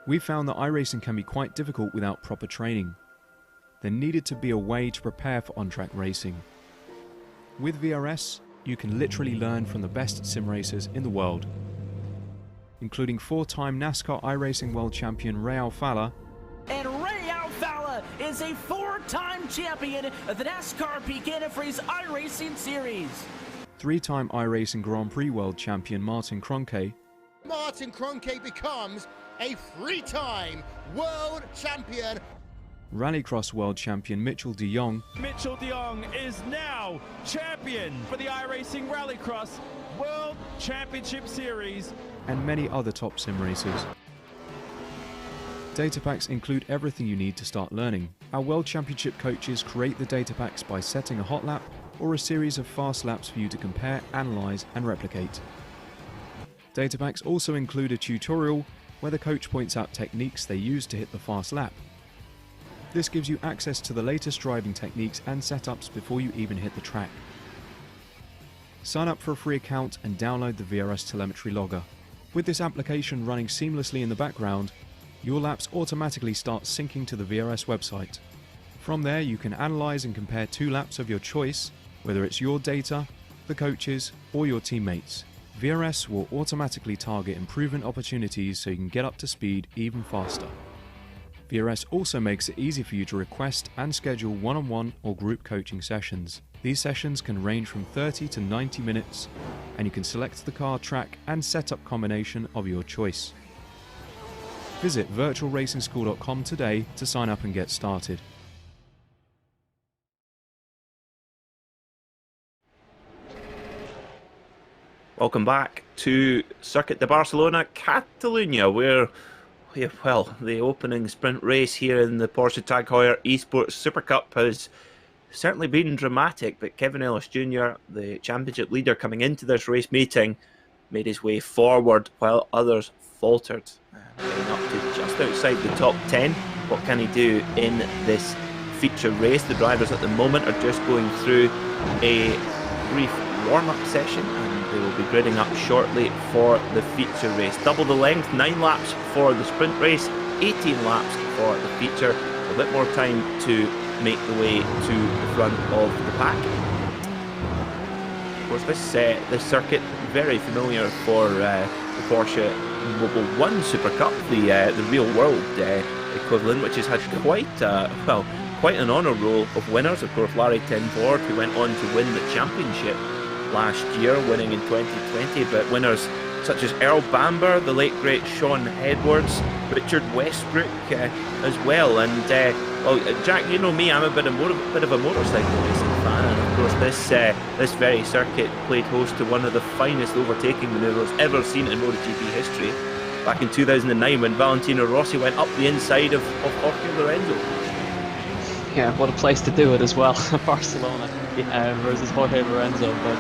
We found that iRacing can be quite difficult without proper training. There needed to be a way to prepare for on-track racing. With VRS, you can literally learn from the best sim racers in the world, including 4-time NASCAR iRacing World Champion Ray Alfala. And Ray Alfala is a 4-time champion of the NASCAR Peak Antifreeze iRacing Series. 3-time iRacing Grand Prix World Champion Martin Kroenke. Martin Kroenke becomes a 3-time world champion. Rallycross World Champion Mitchell de Jong. Mitchell de Jong is now champion for the iRacing Rallycross World Championship Series. And many other top sim racers. Data packs include everything you need to start learning. Our World Championship coaches create the data packs by setting a hot lap or a series of fast laps for you to compare, analyze and replicate. Data packs also include a tutorial where the coach points out techniques they use to hit the fast lap. This gives you access to the latest driving techniques and setups before you even hit the track. Sign up for a free account and download the VRS telemetry logger. With this application running seamlessly in the background, your laps automatically start syncing to the VRS website. From there you can analyze and compare 2 laps of your choice, whether it's your data, the coaches or your teammates. VRS will automatically target improvement opportunities so you can get up to speed even faster. VRS also makes it easy for you to request and schedule one-on-one or group coaching sessions. These sessions can range from 30 to 90 minutes, and you can select the car, track and setup combination of your choice. Visit virtualracingschool.com today to sign up and get started. Welcome back to Circuit de Barcelona, Catalunya, where well, the opening sprint race here in the Porsche Tag Heuer eSports Supercup has certainly been dramatic, but Kevin Ellis Jr., the championship leader coming into this race meeting, made his way forward while others faltered. Getting up to just outside the top 10. What can he do in this feature race? The drivers at the moment are just going through a brief warm-up session, and they will be gridding up shortly for the feature race. Double the length, 9 laps for the sprint race, 18 laps for the feature. A bit more time to make the way to the front of the pack. Of course, this circuit very familiar for the Porsche Mobile 1 Super Cup, the real world equivalent, which has had quite an honour roll of winners. Of course, Larry Tenford, who went on to win the championship last year, winning in 2020, but winners such as Earl Bamber, the late great Sean Edwards, Richard Westbrook as well. And well, Jack, you know me, I'm a bit of a motorcycle racing fan, and of course this very circuit played host to one of the finest overtaking manoeuvres ever seen in MotoGP history, back in 2009 when Valentino Rossi went up the inside of Jorge Lorenzo. Yeah, what a place to do it as well, Barcelona versus Jorge Lorenzo. But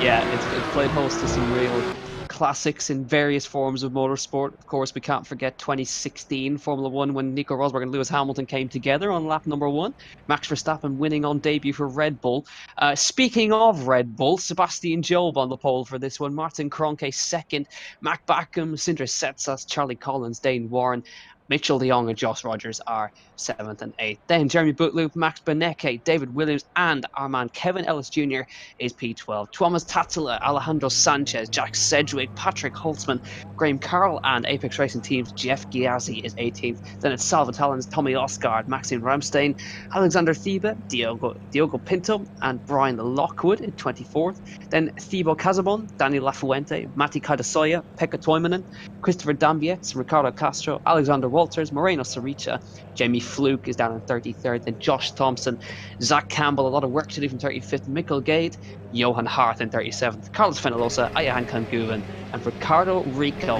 Yeah, it's played host to some real classics in various forms of motorsport. Of course, we can't forget 2016 Formula 1 when Nico Rosberg and Lewis Hamilton came together on lap number 1. Max Verstappen winning on debut for Red Bull. Speaking of Red Bull, Sebastian Jobe on the pole for this one. Martin Kroenke second. Mac Backham, Sindre Setsas, Charlie Collins, Dane Warren, Mitchell de Jong and Josh Rogers are 7th and 8th. Then Jeremy Bootloop, Max Benecke, David Williams, and our man Kevin Ellis Jr. is P12. Thomas Tatsala, Alejandro Sanchez, Jack Sedgwick, Patrick Holtzman, Graham Carroll, and Apex Racing Team's Jeff Gyasi is 18th. Then it's Salvatalin's Tommy Osgard, Maxime Ramstein, Alexander Thiebe, Diogo Pinto, and Brian Lockwood in 24th. Then Thibaut Casabon, Danny Lafuente, Matti Kaidasoya, Pekka Toivonen, Christopher Dambietz, Ricardo Castro, Alexander Walters, Moreno Saricha, Jamie Fluke is down in 33rd, then Josh Thompson, Zach Campbell, a lot of work to do from 35th, Mikkel Gade, Johan Hart in 37th, Carlos Fenalosa, Ayahan Kanguven, and Ricardo Rico.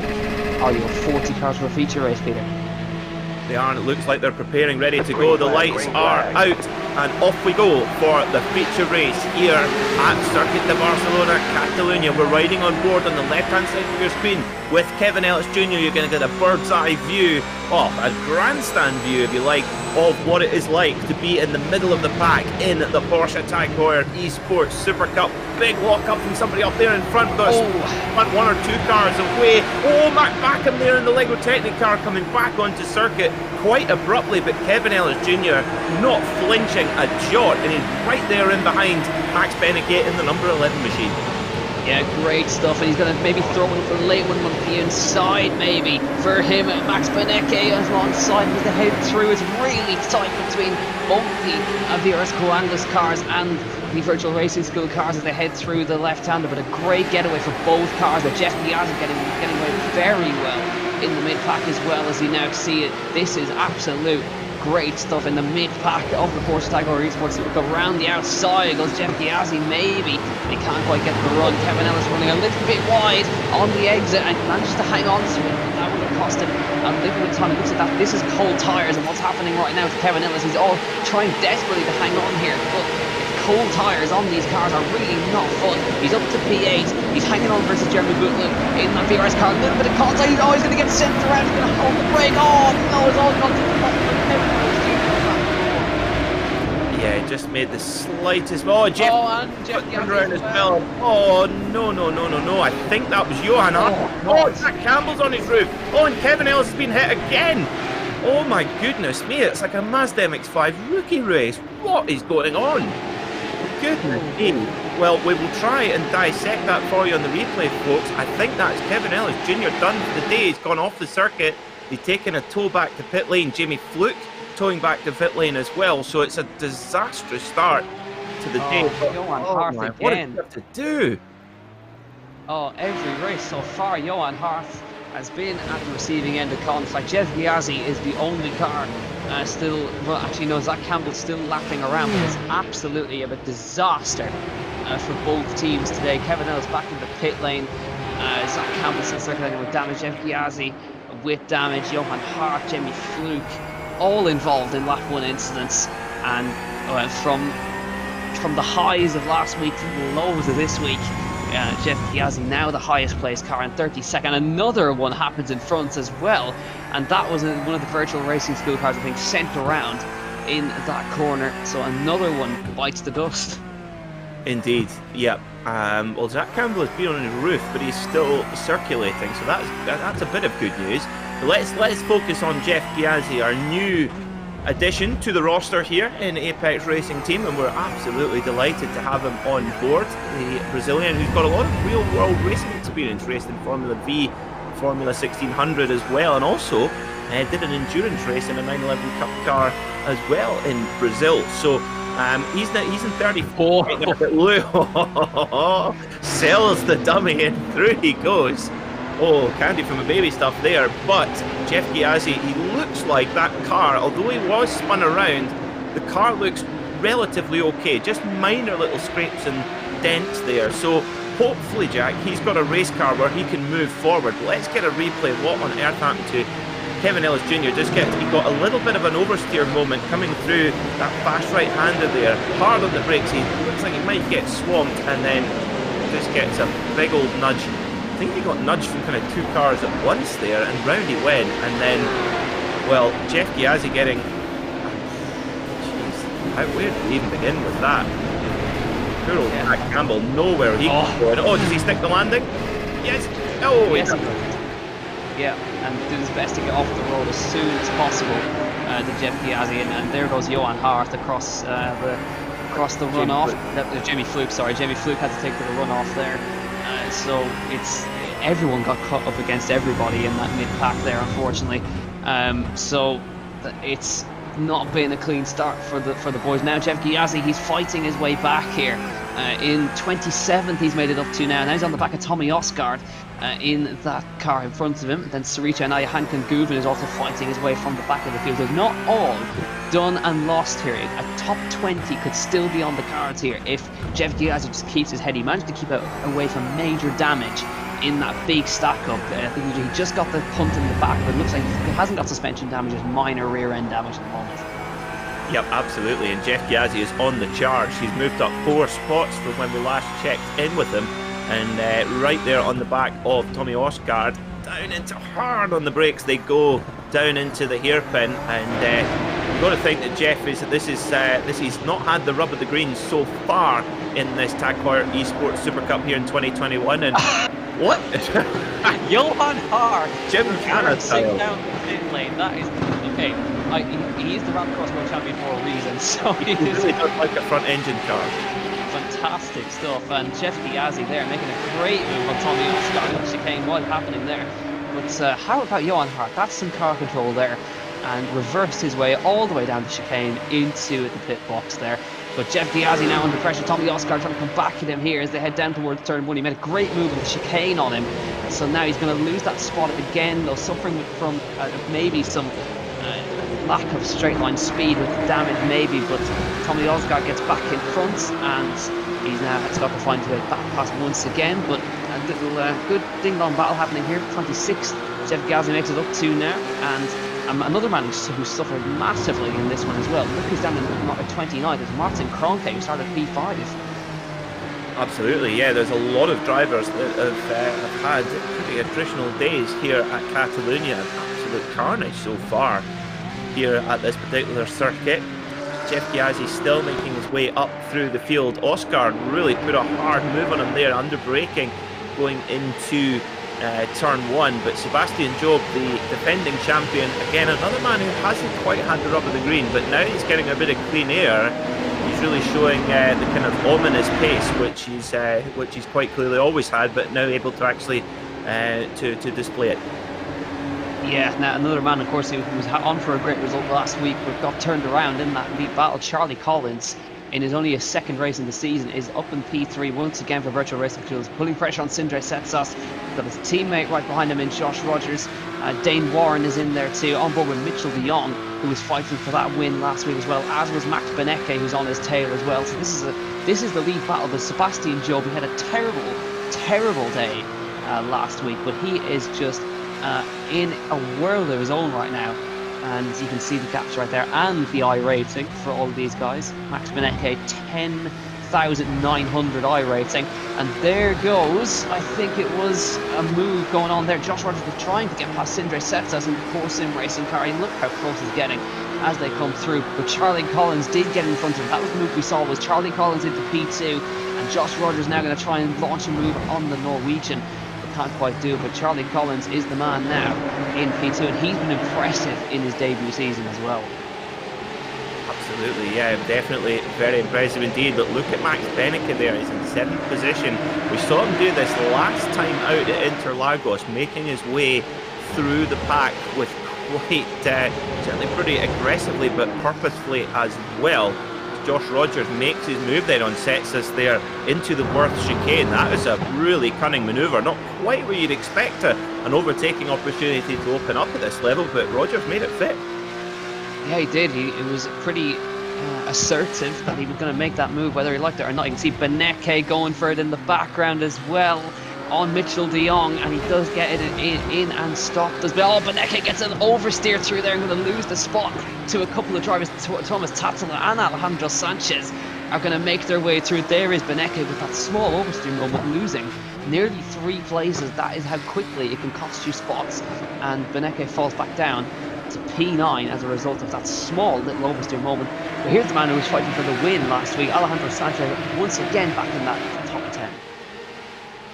Are your 40 cars for a feature race, Peter? They are, and it looks like they're preparing, ready to go. The lights are out, and off we go for the feature race here at Circuit de Barcelona, Catalunya. We're riding on board on the left-hand side of your screen with Kevin Ellis Jr. You're going to get a bird's-eye view, a grandstand view, if you like, of what it is like to be in the middle of the pack in the Porsche Tag Heuer eSports Supercup. Big walk-up from somebody up there in front. There's front 1 or 2 cars away. Mac Backham there in the Lego Technic car coming back onto circuit quite abruptly, but Kevin Ellis Jr. not flinching a jot, and he's right there in behind Max Benecke in the number 11 machine. Yeah, great stuff, and he's going to maybe throw in for the late one on the inside, maybe, for him. Max Benecke alongside with the head through. It's really tight between both the Aviras Coandas cars and the Virtual Racing School cars as they head through the left-hander, but a great getaway for both cars. But Jeff Gyasi getting away very well in the mid-pack as well, as you now see it. This is absolute great stuff in the mid-pack of the Porsche Tag Heuer eSports. Look around the outside, goes Jeff Gyasi, maybe. They can't quite get the run. Kevin Ellis running a little bit wide on the exit and manages to hang on to it. That would have cost him a little bit of time. It looks like that. This is cold tyres, and what's happening right now to Kevin Ellis, he's all trying desperately to hang on here. But cold tyres on these cars are really not fun. He's up to P8. He's hanging on versus Jeremy Bootloop in that VRS car. A little bit of contact. He's always going to get sent around. He's going to hold the brake. Oh no, it's all gone to the bottom. Yeah, he just made the slightest. Jeff around as well. No. I think that was Johan Hart. Jack Campbell's on his roof. And Kevin Ellis has been hit again. Oh my goodness me, it's like a Mazda MX-5 rookie race. What is going on? Goodness me. Well, we will try and dissect that for you on the replay, folks. I think that's Kevin Ellis Jr. done for the day. He's gone off the circuit. He's taken a tow back to pit lane. Jamie Fluke towing back to pit lane as well. So it's a disastrous start to the day. Johan Hart again. What do you have to do? Every race so far, Johan Hart has been at the receiving end of conflict. Jeff Gyasi is the only car Zach Campbell's still lapping around, but it's absolutely a disaster for both teams today. Kevin Ellis back in the pit lane. Zach Campbell still circulating with damage. Jeff Gyasi with damage. Johan Hart, Jamie Fluke, all involved in lap 1 incidents. And from the highs of last week to the lows of this week, Jeff Piazzi now the highest placed car in 32nd. Another one happens in front as well, and that was one of the Virtual Racing School cars being sent around in that corner. So another one bites the dust. Indeed, yep. Well, Jack Campbell has been on his roof, but he's still circulating, so that's a bit of good news. Let's focus on Jeff Gyasi, our new addition to the roster here in Apex Racing Team, and we're absolutely delighted to have him on board. The Brazilian who's got a lot of real world racing experience, raced in Formula V, Formula 1600 as well, and also did an endurance race in a 911 Cup car as well in Brazil. So he's in 34 right now, but Lou sells the dummy and through he goes. Candy from a baby stuff there, but Jeff Gyasi, he looks like that car, although he was spun around, the car looks relatively okay, just minor little scrapes and dents there, so hopefully, Jack, he's got a race car where he can move forward. Let's get a replay of what on earth happened to Kevin Ellis Jr. He got a little bit of an oversteer moment coming through that fast right-hander there, hard on the brakes, he looks like he might get swamped, and then just gets a big old nudge. I think he got nudged from kind of 2 cars at once there, and round he went. And then, well, Jeff Piazzi getting... Jeez, where do we even begin with that? Poor old Campbell, nowhere he can go. Oh, does he stick the landing? Yes. Oh, yes, yeah, and do his best to get off the road as soon as possible to Jeff Piazzi, and there goes Johan Hart across the runoff. Jamie Fluke, sorry, Jamie Fluke had to take the runoff there. So it's everyone got caught up against everybody in that mid pack there, unfortunately. So it's not been a clean start for the boys. Now Jeff Piazzi, he's fighting his way back here. In 27th he's made it up to now. Now he's on the back of Tommy Osgaard in that car in front of him. Then Saricha and Hanken Guven is also fighting his way from the back of the field. There's not all done and lost here. A top 20 could still be on the cards here if Jeff Piazzi just keeps his head. He managed to keep away from major damage in that big stack up. I think he just got the punt in the back, but it looks like he hasn't got suspension damage, just minor rear end damage at the moment. Yep, absolutely, and Jeff Piazzi is on the charge. He's moved up 4 spots from when we last checked in with him, and right there on the back of Tommy Osgaard, down into hard on the brakes they go, down into the hairpin, and you've got to think that Jeff is he's not had the rub of the green so far in this Tag Heuer eSports Supercup here in 2021, and what? Johan Hart, Jim Canna style. Down the pit lane. That is okay. He is the Rallycross World Champion for a reason, so he really does like a front engine car. Fantastic stuff, and Jeff Piazzi there making a great move on Tommy Osgaard in the chicane. What happening there? But how about Johan Hart? That's some car control there, and reversed his way all the way down the chicane into the pit box there. But Jeff Piazzi now under pressure. Tommy Osgaard trying to come back at him here as they head down towards turn 1. He made a great move with the chicane on him, so now he's going to lose that spot again, though, suffering from maybe some lack of straight line speed with the damage maybe, but Tommy Osgaard gets back in front, and he's now got to find a way back past once again. But a little good ding-dong battle happening here. 26th Jeff Piazzi makes it up to now, and another man who suffered massively in this one as well. Look who's down in 29th. It's Martin Kroenke, who started P5. Absolutely, yeah. There's a lot of drivers that have had pretty attritional days here at Catalonia. Absolute carnage so far here at this particular circuit. Jeff Piazzi still making his way up through the field. Osgaard really put a hard move on him there, under braking going into turn 1, but Sebastian Jobe, the defending champion, again another man who hasn't quite had the rub of the green, but now he's getting a bit of clean air. He's really showing the kind of ominous pace which he's quite clearly always had, but now able to actually to display it. Yeah, now another man, of course, who was on for a great result last week, but got turned around in that lead battle. Charlie Collins, in his only second race in the season, is up in P3 once again for Virtual Racing Tools, putting pressure on Sindre Setsas. Got his teammate right behind him in Josh Rogers. Dane Warren is in there too, on board with Mitchell de Jong, who was fighting for that win last week as well, as was Max Benecke, who's on his tail as well. So this is the lead battle. But Sebastian Jobe, he had a terrible day last week, but he is just in a world of his own right now, and you can see the gaps right there, and the iRacing for all of these guys. Max Benecke 10,900 iRacing, and there goes, I think it was a move going on there. Josh Rogers was trying to get past Sindre Setsas in the Porsche Sim racing car, and look how close he's getting as they come through. But Charlie Collins did get in front of him. That was the move we saw, was Charlie Collins into P2, and Josh Rogers now going to try and launch a move on the Norwegian. Can't quite do it, but Charlie Collins is the man now in P2, and he's been impressive in his debut season as well. Absolutely, yeah, definitely very impressive indeed. But look at Max Benecke there, he's in 7th position. We saw him do this last time out at Interlagos, making his way through the pack with quite, certainly pretty aggressively, but purposefully as well. Josh Rogers makes his move then on Setsas there into the Worth chicane. That is a really cunning manoeuvre, not quite where you'd expect an overtaking opportunity to open up at this level, but Rogers made it fit. Yeah, he did. He was pretty assertive that he was going to make that move, whether he liked it or not. You can see Benecke going for it in the background as well on Mitchell de Jong, and he does get it in and stopped as well. Benecke gets an oversteer through there and going to lose the spot to a couple of drivers, Thomas Tatzela and Alejandro Sanchez. are going to make their way through. There is Beneke with that small oversteer moment, losing nearly 3 places. That is how quickly it can cost you spots, and Beneke falls back down to P9 as a result of that small little oversteer moment. But here's the man who was fighting for the win last week, Alejandro Sanchez, once again back in that top 10.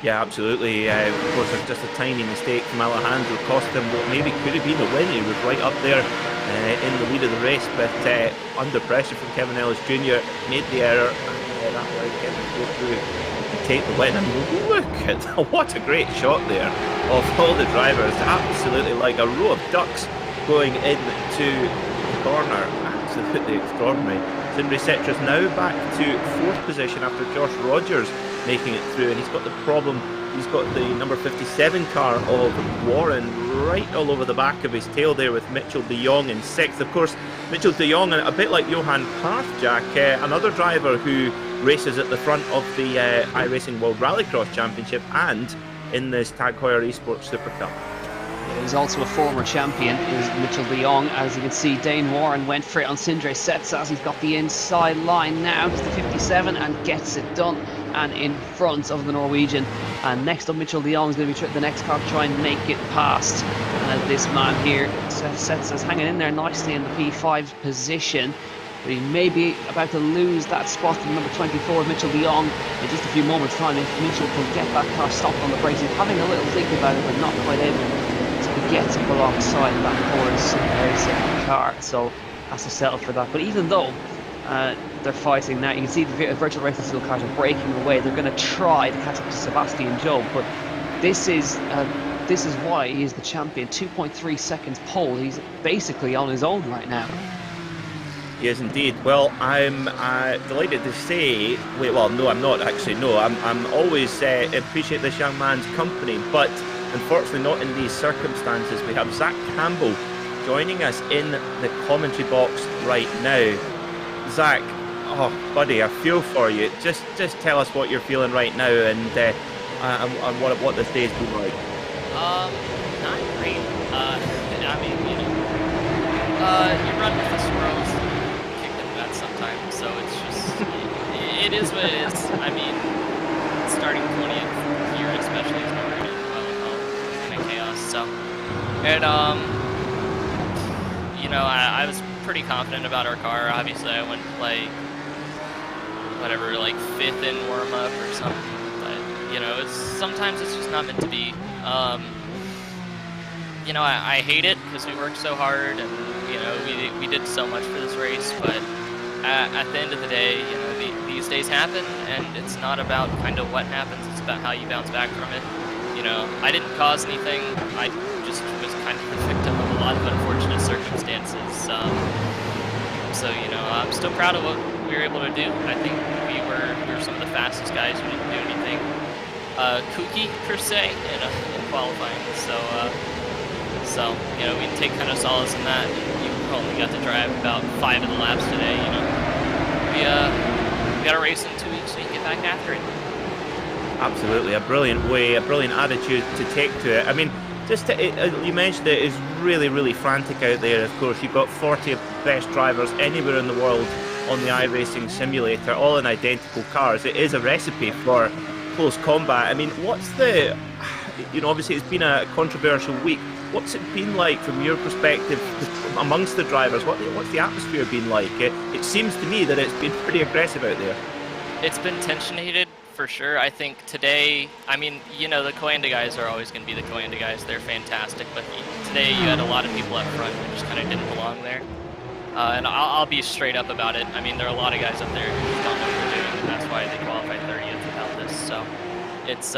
Yeah, absolutely. Of course, there's just a tiny mistake from Alejandro cost him what maybe could have been a win. He was right up there in the lead of the race, but under pressure from Kevin Ellis Jr. made the error, and that allowed Kevin to go through and take the win. And look at what a great shot there of all the drivers, absolutely like a row of ducks going into the corner. Absolutely extraordinary. Sindri Cetra's now back to 4th position after Josh Rogers making it through, and he's got the problem. He's got the number 57 car of Warren right all over the back of his tail there, with Mitchell de Jong in 6th. Of course, Mitchell de Jong, a bit like Johan Parth, Jack, another driver who races at the front of the iRacing World Rallycross Championship and in this Tag Heuer eSports Supercup. He's also a former champion, is Mitchell de Jong. As you can see, Dane Warren went for it on Sindre Setsas. He's got the inside line now, just the 57, and gets it done, and in front of the Norwegian. And next up, Mitchell de Jong is going to be the next car to try and make it past. And this man here, Setsas, hanging in there nicely in the P5 position. But he may be about to lose that spot to number 24, Mitchell de Jong, in just a few moments' time. If Mitchell can get that car stopped on the brakes, he's having a little think about it, but not quite able to get up alongside that Porsche racing car. So has to settle for that. But even though they're fighting now, you can see the virtual racing skill cars are breaking away. They're going to try to catch up to Sebastian Jobe, but this is why he is the champion. 2.3 seconds pole. He's basically on his own right now. He is indeed. Well, I'm delighted to say. Wait, well, no, I'm not actually. No, I'm always appreciate this young man's company, but unfortunately not in these circumstances. We have Zach Campbell joining us in the commentary box right now. Zach, oh buddy, I feel for you. Just tell us what you're feeling right now, and what this day's been like. Not great. I mean, you run with the squirrels. Sometimes, so it's just, it is what it is. I mean, starting 20th here especially is already kind of chaos. So, and I was pretty confident about our car. Obviously, I went like whatever, like 5th in warm up or something. But sometimes it's just not meant to be. I hate it because we worked so hard and we did so much for this race, but at the end of the day, these days happen, and it's not about kind of what happens, it's about how you bounce back from it. I didn't cause anything, I just was kind of the victim of a lot of unfortunate circumstances. So, I'm still proud of what we were able to do. I think we were some of the fastest guys who didn't do anything kooky, per se, in qualifying. So, we can take kind of solace in that. You only got to drive about 5 of the laps today, We got a race in 2 weeks, so you can get back after it. Absolutely, a brilliant way, a brilliant attitude to take to it. I mean, you mentioned it is really, really frantic out there. Of course, you've got 40 of the best drivers anywhere in the world on the iRacing simulator, all in identical cars. It is a recipe for close combat. I mean, what's the... obviously it's been a controversial week. What's it been like from your perspective amongst the drivers? What's the atmosphere been like? It seems to me that it's been pretty aggressive out there. It's been tensionated for sure. I think today, the Coanda guys are always going to be the Coanda guys. They're fantastic. But today you had a lot of people up front who just kind of didn't belong there. And I'll be straight up about it. I mean, there are a lot of guys up there who just don't know what they're doing, and that's why they qualified 30th without this. So it's...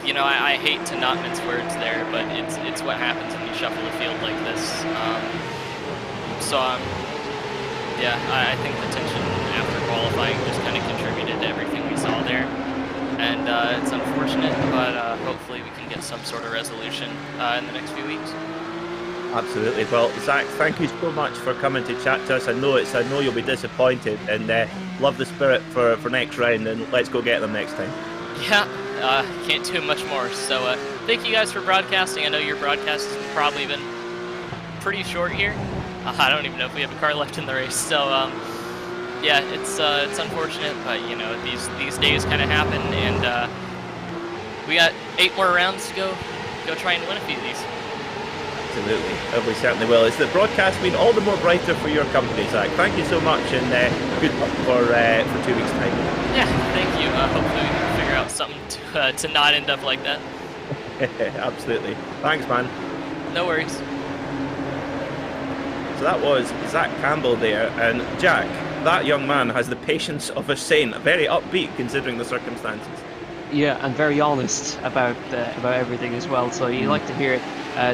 I hate to not mince words there, but it's what happens when you shuffle the field like this. I think the tension after qualifying just kind of contributed to everything we saw there. And it's unfortunate, but hopefully we can get some sort of resolution in the next few weeks. Absolutely. Well, Zach, thank you so much for coming to chat to us. I know you'll be disappointed, and love the spirit for next round, and let's go get them next time. Yeah. Can't do much more. So thank you guys for broadcasting. I know your broadcast has probably been pretty short here. I don't even know if we have a car left in the race. So Yeah, it's unfortunate, but you know these days kind of happen, and we got 8 more rounds to go try and win a few of these. Absolutely, we certainly will. Is the broadcast been all the more brighter for your company, Zach? Thank you so much, and good luck for 2 weeks' time. Yeah, thank you. Hopefully we can figure out something to not end up like that. Absolutely. Thanks, man. No worries. So that was Zach Campbell there, and Jack, that young man has the patience of a saint, very upbeat considering the circumstances. Yeah, and very honest about everything as well, so you like to hear it.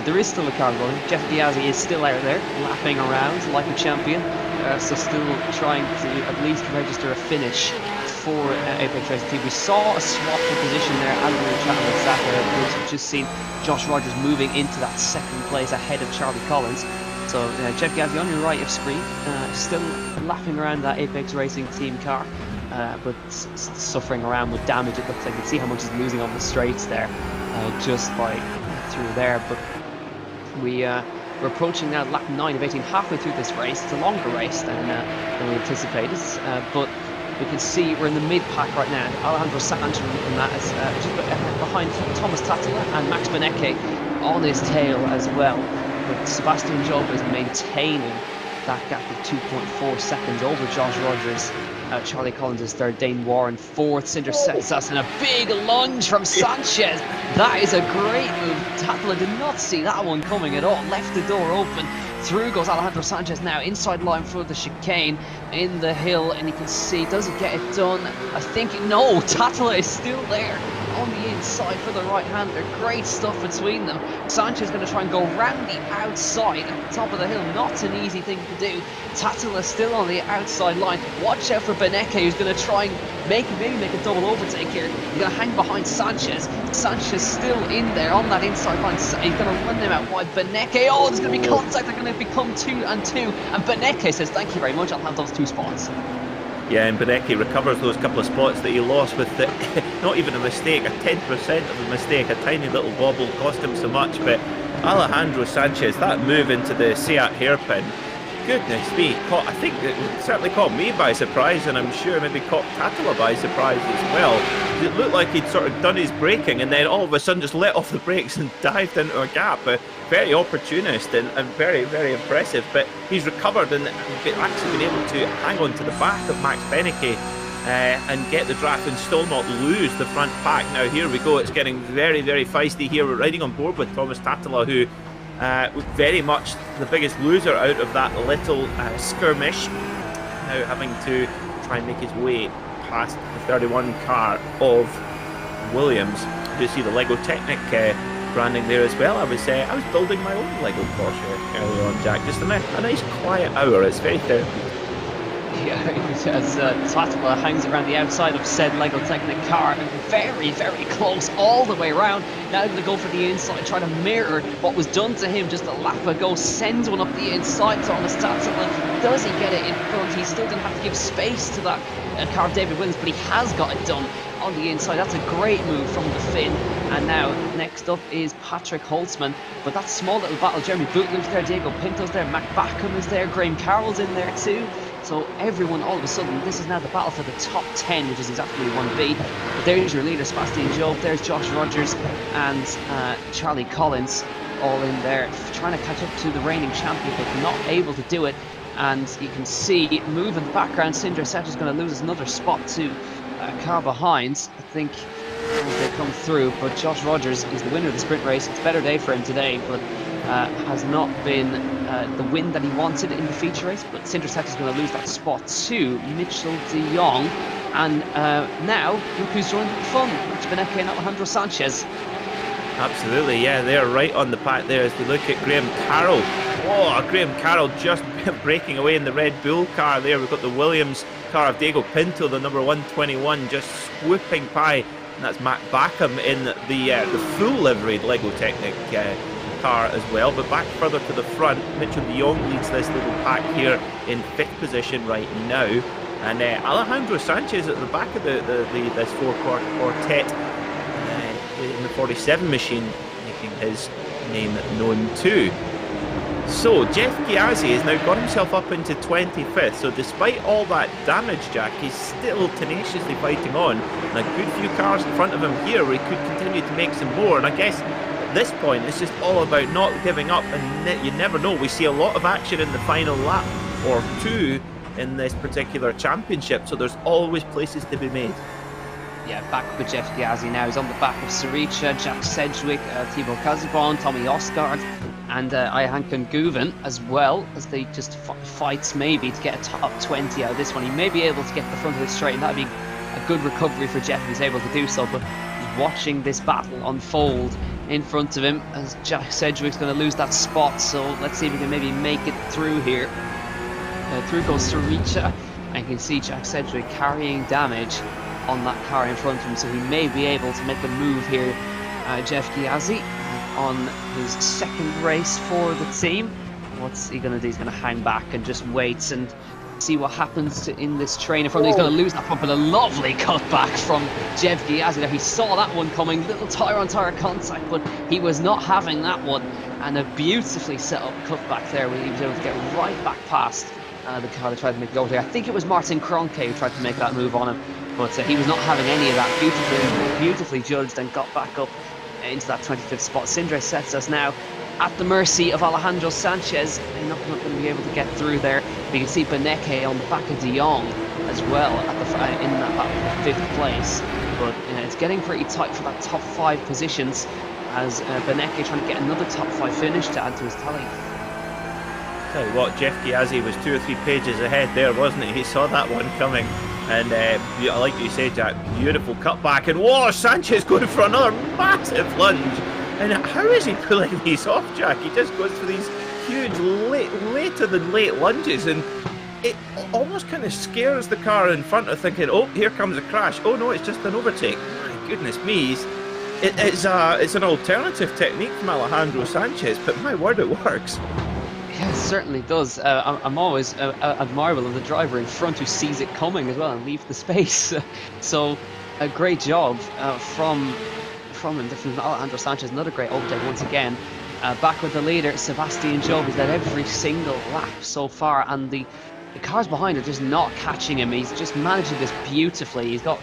There is still a car going. Jeff Piazzi is still out there, lapping around like a champion, so still trying to at least register a finish for Apex Racing Team. We saw a swap of position there as we were chatting with Zach there. We've just seen Josh Rogers moving into that second place ahead of Charlie Collins. So Jeff Piazzi on your right of screen, still lapping around that Apex Racing Team car. But suffering around with damage. It looks like you can see how much he's losing on the straights there, just by through there. But we're approaching now lap 9 of 18, halfway through this race. It's a longer race than we anticipated, but we can see we're in the mid-pack right now. Alejandro Sanchez and that is just behind Thomas Tattler and Max Benecke on his tail as well. But Sebastian Jobe is maintaining that gap of 2.4 seconds over Josh Rogers. Charlie Collins is third, Dane Warren fourth, Cinder sets us, and a big lunge from Sanchez. That is a great move. Tattler did not see that one coming at all. Left the door open. Through goes Alejandro Sanchez now, inside line for the chicane in the hill, and you can see, does he get it done? I think, no, Tattler is still there on the inside for the right-hander. Great stuff between them. Sanchez going to try and go round the outside at the top of the hill. Not an easy thing to do. Tattler still on the outside line. Watch out for Benecke, who's going to try and maybe make a double overtake here. He's going to hang behind Sanchez. Sanchez still in there on that inside line. He's going to run him out wide. Benecke, oh, there's going to be contact. They're going to become 2 and 2. And Benecke says, thank you very much, I'll have those 2 spots. Yeah, and Benecke recovers those couple of spots that he lost with not even a mistake, a 10% of a mistake, a tiny little wobble cost him so much. But Alejandro Sanchez, that move into the Seat hairpin, goodness me, I think it certainly caught me by surprise, and I'm sure maybe caught Tattler by surprise as well. It looked like he'd sort of done his braking and then all of a sudden just let off the brakes and dived into a gap. Very opportunist and very, very impressive, but he's recovered and actually been able to hang on to the back of Max Benecke and get the draft and still not lose the front pack. Now here we go, it's getting very, very feisty here. We're riding on board with Thomas Tattler, who very much the biggest loser out of that little skirmish, now having to try and make his way past the 31 car of Williams. You see the Lego Technic branding there as well. I was building my own Lego Porsche earlier on, Jack. Just a nice quiet hour. It's very therapeutic. Yeah, as Tattler hangs around the outside of said Lego Technic car, very, very close all the way around. Now going to go for the inside, try to mirror what was done to him just a lap ago. Sends one up the inside. Thomas Tattler, does he get it in front? He's still going to have to give space to that car of David Williams, but he has got it done on the inside. That's a great move from the Finn. And now next up is Patrick Holtzman, but that small little battle, Jeremy Bootlimp's there, Diego Pinto's there, Mac Backham is there, Graham Carroll's in there too. So everyone, all of a sudden, this is now the battle for the top 10, which is exactly what we want to be. But there's your leader, Sebastian Jobe, there's Josh Rogers and Charlie Collins all in there, trying to catch up to the reigning champion, but not able to do it. And you can see, move in the background, Cinder Sanchez is going to lose another spot to a car behind, I think, as they come through. But Josh Rogers is the winner of the sprint race. It's a better day for him today, but has not been the win that he wanted in the feature race. But Cinder Sanchez is going to lose that spot to Mitchell de Jong. And now, look who's joined the fun, Max Benecke and Alejandro Sanchez. Absolutely, yeah, they're right on the pack there as we look at Graham Carroll. Oh, Graham Carroll just breaking away in the Red Bull car there. We've got the Williams car of Diego Pinto, the number 121, just swooping by. And that's Matt Backham in the full liveried Lego Technic car as well. But back further to the front, Mitchell de Jong leads this little pack here in 5th position right now. And Alejandro Sanchez at the back of this four-quartet in the 47 machine, making his name known too. So Jeff Piazzi has now got himself up into 25th, so despite all that damage, Jack, he's still tenaciously fighting on. And a good few cars in front of him here where he could continue to make some more, and I guess at this point it's just all about not giving up, and you never know. We see a lot of action in the final lap or two in this particular championship, so there's always places to be made. Yeah, back with Jeff Piazzi now. He's on the back of Sarica, Jack Sedgwick, Thibaut Casabon, Tommy Osgaard, and Johan Guven as well, as they just fights maybe to get a top 20 out of this one. He may be able to get the front of it straight, and that'd be a good recovery for Jeff if he's able to do so, but he's watching this battle unfold in front of him as Jack Sedgwick's going to lose that spot, so let's see if we can maybe make it through here. Through goes Sarica, and you can see Jack Sedgwick carrying damage on that car in front of him, so he may be able to make a move here. Jeff Piazzi on his second race for the team. What's he going to do? He's going to hang back and just wait and see what happens in this train in front of him. He's going to lose that front, but a lovely cutback from Jeff Piazzi. He saw that one coming, little tyre-on-tyre contact, but he was not having that one, and a beautifully set up cutback there where he was able to get right back past the car that tried to make it over there. I think it was Martin Kroenke who tried to make that move on him, but he was not having any of that. Beautifully judged and got back up into that 25th spot. Sindre sets us now at the mercy of Alejandro Sanchez. They're not going to be able to get through there. You can see Beneke on the back of De Jong as well at in that 5th place. But it's getting pretty tight for that top 5 positions as Beneke trying to get another top 5 finish to add to his tally. Tell you what, Jeff Piazzi was 2 or 3 pages ahead there, wasn't he? He saw that one coming. And like you said, Jack, beautiful cutback. And whoa, Sanchez going for another massive lunge. And how is he pulling these off, Jack? He just goes for these huge later than late lunges. And it almost kind of scares the car in front of thinking, oh, here comes a crash. Oh, no, it's just an overtake. My goodness me. It's an alternative technique from Alejandro Sanchez, but my word, it works. Yeah, it certainly does. I'm always admirable of the driver in front who sees it coming as well and leaves the space. So a great job from Alejandro Sanchez. Another great update once again. Back with the leader, Sebastian Jobe. He's led every single lap so far, and the cars behind are just not catching him. He's just managing this beautifully. He's got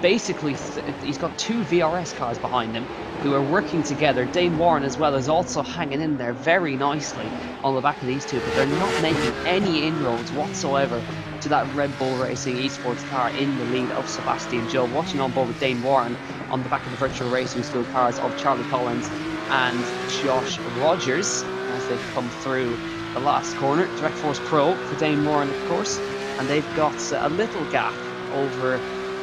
he's got 2 VRS cars behind him who are working together. Dane Warren as well is also hanging in there very nicely on the back of these two, but they're not making any inroads whatsoever to that Red Bull Racing eSports car in the lead of Sebastian Jobe. Watching on board with Dane Warren on the back of the Virtual Racing School cars of Charlie Collins and Josh Rogers as they come through the last corner. Direct Force Pro for Dane Warren, of course, and they've got a little gap over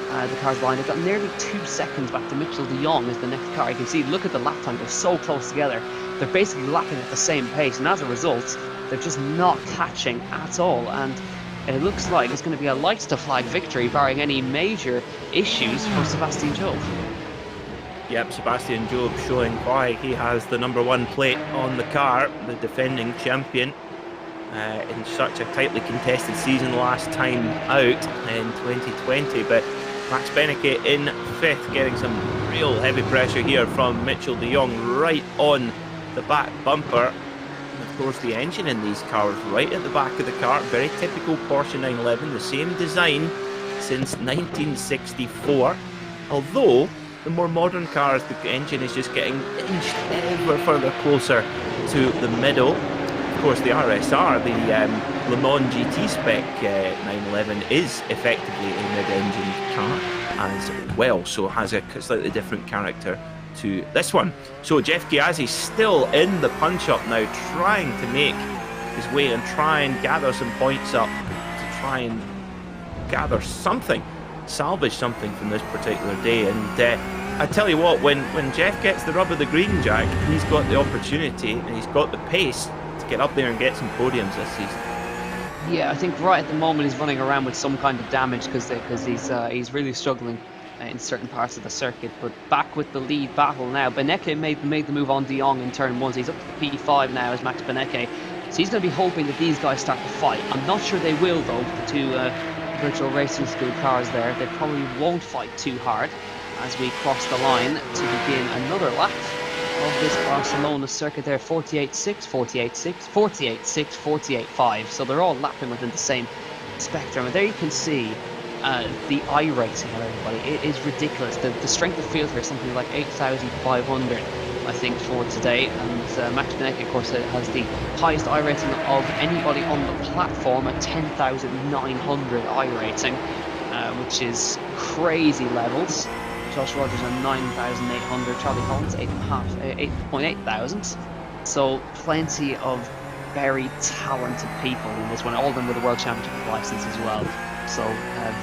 the cars behind. They've got nearly 2 seconds back to Mitchell de Jong as the next car. You can see, look at the lap time, they're so close together. They're basically lapping at the same pace, and as a result, they're just not catching at all. And it looks like it's going to be a lights to flag victory, barring any major issues for Sebastian Jobe. Yep, Sebastian Jobe showing why he has the #1 plate on the car, the defending champion. In such a tightly contested season last time out in 2020, but Max Beneke in 5th, getting some real heavy pressure here from Mitchell de Jong right on the back bumper. And of course the engine in these cars right at the back of the car, very typical Porsche 911, the same design since 1964, although the more modern cars, the engine is just getting inched ever further closer to the middle. Of course, the RSR, the Le Mans GT spec 911, is effectively a mid-engine car as well, so has a slightly different character to this one. So Jeff Piazzi still in the punch-up now, trying to make his way and try and gather some points up to try and gather something, salvage something from this particular day. And I tell you what, when Jeff gets the rub of the green, Jack, he's got the opportunity and he's got the pace to get up there and get some podiums this season. Yeah, I think right at the moment he's running around with some kind of damage because he's really struggling in certain parts of the circuit. But back with the lead battle now. Beneke made the move on De Jong in turn 1. So he's up to P5 now as Max Beneke. So he's going to be hoping that these guys start to fight. I'm not sure they will though, the 2 Virtual Racing School cars there. They probably won't fight too hard as we cross the line to begin another lap of this Barcelona circuit there, 48.6, 48.6, 48.6, 48.5. So they're all lapping within the same spectrum. And there you can see the iRacing of everybody. It is ridiculous. The strength of field here is something like 8,500, I think, for today. And Max Benecke, of course, has the highest iRating of anybody on the platform at 10,900 iRating, which is crazy levels. Josh Rogers on 9,800, Charlie Collins 8.8 thousand. So plenty of very talented people in this one, all of them with a World Championship license as well. So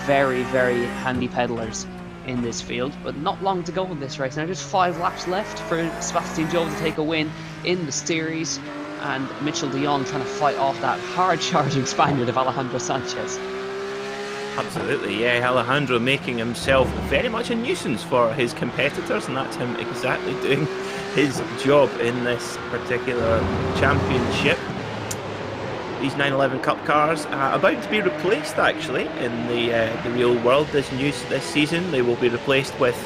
very, very handy pedalers in this field, but not long to go in this race. Now just 5 laps left for Sebastian Jobe to take a win in the series, and Mitchell de Jong trying to fight off that hard-charging Spaniard of Alejandro Sanchez. Absolutely, yeah. Alejandro making himself very much a nuisance for his competitors, and that's him exactly doing his job in this particular championship. These 911 Cup cars are about to be replaced, actually, in the real world this season. They will be replaced with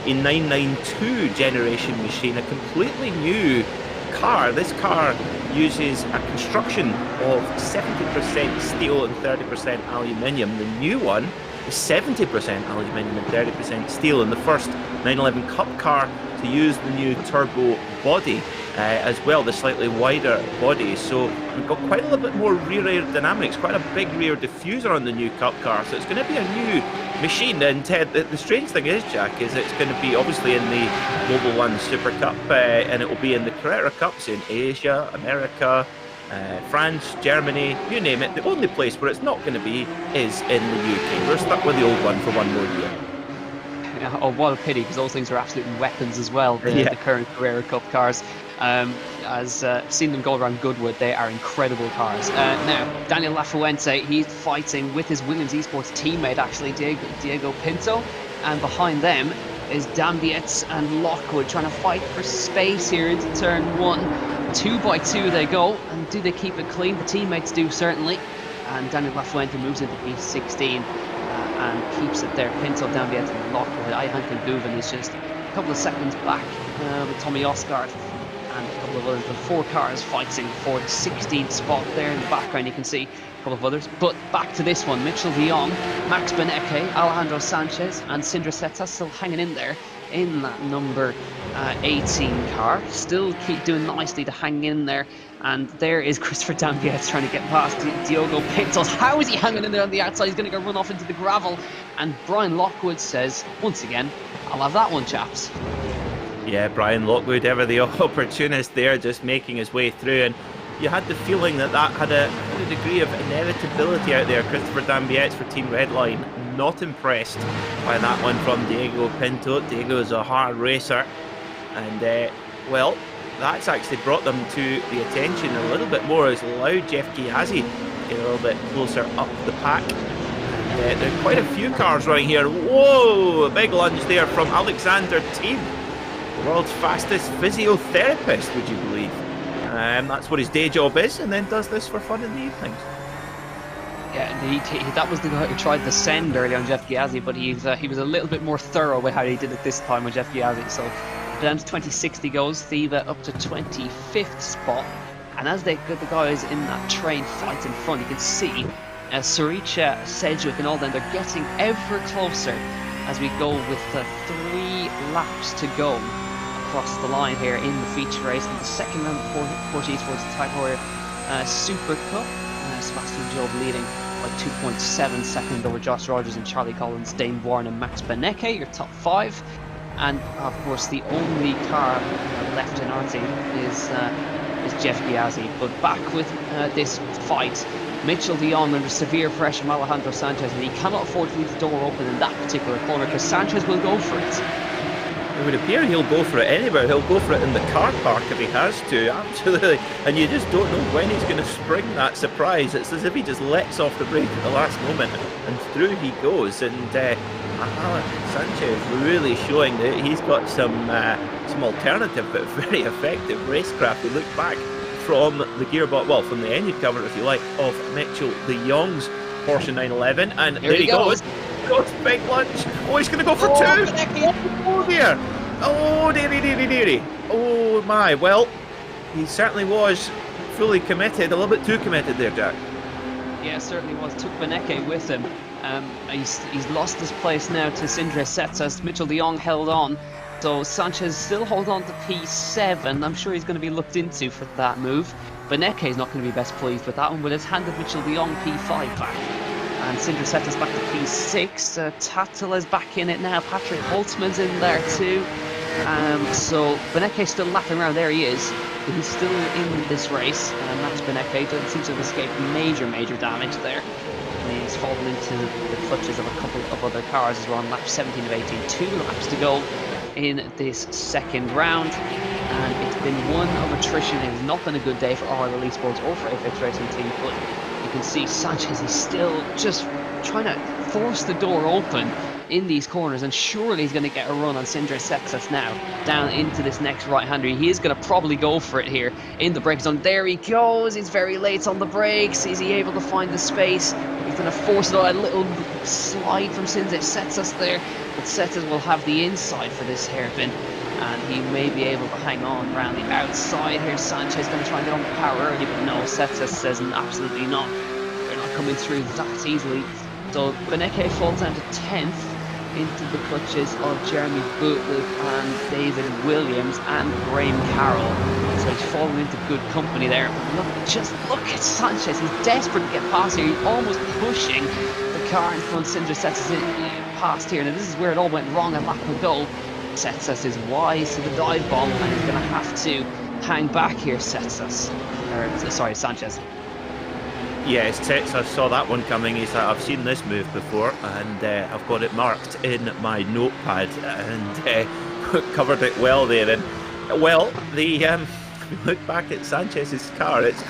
a 992 generation machine, a completely new car. This car uses a construction of 70% steel and 30% aluminium. The new one is 70% aluminium and 30% steel, and the first 911 Cup car to use the new turbo body as well, the slightly wider body. So we've got quite a little bit more rear aerodynamics, quite a big rear diffuser on the new Cup car. So it's going to be a new machine. And Ted, the strange thing is, Jack, is it's going to be obviously in the Mobil 1 Supercup, and it will be in the Carrera Cups in Asia, America, France, Germany, you name it. The only place where it's not going to be is in the UK. We're stuck with the old one for one more year. Oh, what a pity, because those things are absolute weapons as well, the current Carrera Cup cars. As seen them go around Goodwood, they are incredible cars. Now, Daniel Lafuente, he's fighting with his Williams Esports teammate, actually, Diego Pinto, and behind them is Dambietz and Lockwood trying to fight for space here into turn 1. 2 by 2 they go, and do they keep it clean? The teammates do, certainly. And Daniel Lafuente moves into P16 and keeps it there. Pinto, Dambietz and Lockwood. Ayhankin Duven is just a couple of seconds back with Tommy Osgaard and a couple of others. The 4 cars fighting for the 16th spot there in the background. You can see a couple of others. But back to this one. Mitchell de Jong, Max Benecke, Alejandro Sanchez and Sindra Seta still hanging in there in that number 18 car. Still keep doing nicely to hang in there. And there is Christopher Dambietz trying to get past Diogo Pintos. How is he hanging in there on the outside? He's going to go run off into the gravel. And Brian Lockwood says, once again, I'll have that one, chaps. Yeah, Brian Lockwood, ever the opportunist there, just making his way through. And you had the feeling that had a degree of inevitability out there. Christopher Dambietz for Team Redline, not impressed by that one from Diego Pinto. Diego is a hard racer. And, well, that's actually brought them to the attention a little bit more. Has allowed Jeff Piazzi to get a little bit closer up the pack. And, there are quite a few cars right here. Whoa! A big lunge there from Alexander Team, the world's fastest physiotherapist, would you believe? That's what his day job is, and then does this for fun in the evenings. Yeah, that was the guy who tried the send earlier on Jeff Piazzi, but he was a little bit more thorough with how he did it this time with Jeff Piazzi. So down to 2060 goes, Thiva up to 25th spot. And as they get the guys in that train fight in front, you can see Suricha, Sedgwick and all them, they're getting ever closer as we go with 3 laps to go across the line here in the feature race. In the second round of Porsche Esports Tag Heuer Supercup, Sebastian Jobe leading by 2.7 seconds over Josh Rogers and Charlie Collins, Dane Warren and Max Benecke, your top 5. And of course the only car left in our team is Jeff Piazzi. But back with this fight, Mitchell de Jong under severe pressure from Alejandro Sanchez, and he cannot afford to leave the door open in that particular corner because Sanchez will go for it. It would appear he'll go for it anywhere. He'll go for it in the car park if he has to, absolutely. And you just don't know when he's going to spring that surprise. It's as if he just lets off the brake at the last moment, and through he goes. And Sanchez really showing that he's got some alternative but very effective racecraft. We look back from the gearbox, well, from the engine cover, if you like, of Mitchell de Jong's Porsche 911, and there he goes. Big lunge. Oh, he's going to go for 2. Oh dear. Oh, dearie. Oh, my. Well, he certainly was fully committed. A little bit too committed there, Jack. Yeah, certainly was. Took Beneke with him. He's lost his place now to Sindre Setsas. Mitchell de Jong held on. So Sanchez still holds on to P7. I'm sure he's going to be looked into for that move. Beneke is not going to be best pleased with that one, but it's handed Mitchell de Jong P5 back. And Sindre Setsas back to P6. Tattel is back in it now. Patrick Holtzman's in there too. So Beneke's still lapping around. There he is. He's still in this race. Max Beneke doesn't seem to have escaped major damage there. And he's fallen into the clutches of a couple of other cars as well on lap 17 of 18. 2 laps to go in this second round. And it's been one of attrition. It has not been a good day for RLL Esports or for Apex Racing Team, but you can see Sanchez is still just trying to force the door open in these corners, and surely he's going to get a run on Sindre Setsas now down into this next right-hander. He is going to probably go for it here in the brake zone. There he goes. He's very late on the brakes. Is he able to find the space? He's going to force it on. A little slide from Sindre Setsas there, but Setsas will have the inside for this hairpin, and he may be able to hang on around the outside here. Sanchez going to try and get on the power early, but no, Setsas says absolutely not. They're not coming through that easily. So Beneke falls down to 10th into the clutches of Jeremy Bootlick and David Williams and Graham Carroll. So he's fallen into good company there. Just look at Sanchez. He's desperate to get past here. He's almost pushing the car in front. Sindre Setsas past here. Now this is where it all went wrong a lap ago. Setsas is wise to the dive bomb, and he's going to have to hang back here, Sanchez. Yes, Setsas saw that one coming. He's like, I've seen this move before, and I've got it marked in my notepad, and covered it well there. And well, look back at Sanchez's car. It's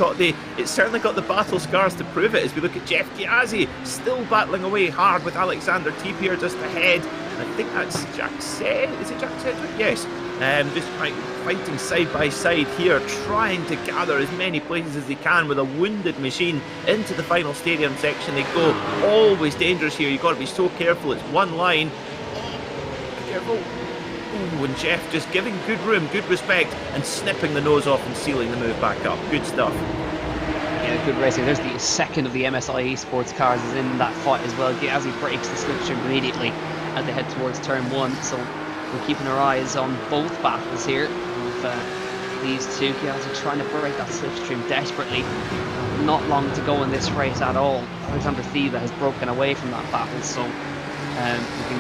certainly got the battle scars to prove it. As we look at Jeff Piazzi still battling away hard with Alexander Tipier just ahead. I think that's Jack Said. Is it Jack Said? Yes. Just fighting side by side here, trying to gather as many places as they can with a wounded machine into the final stadium section. They go. Always dangerous here. You've got to be so careful. It's one line. Be careful. Ooh, and Jeff just giving good room, good respect, and snipping the nose off and sealing the move back up. Good stuff. Yeah, good racing. There's the second of the MSI Esports cars is in that fight as well. Piazzi breaks the slipstream immediately as they head towards turn 1. So we're keeping our eyes on both battles here of these two. Piazzi trying to break that slipstream desperately. Not long to go in this race at all. Alexander Thiele has broken away from that battle, so we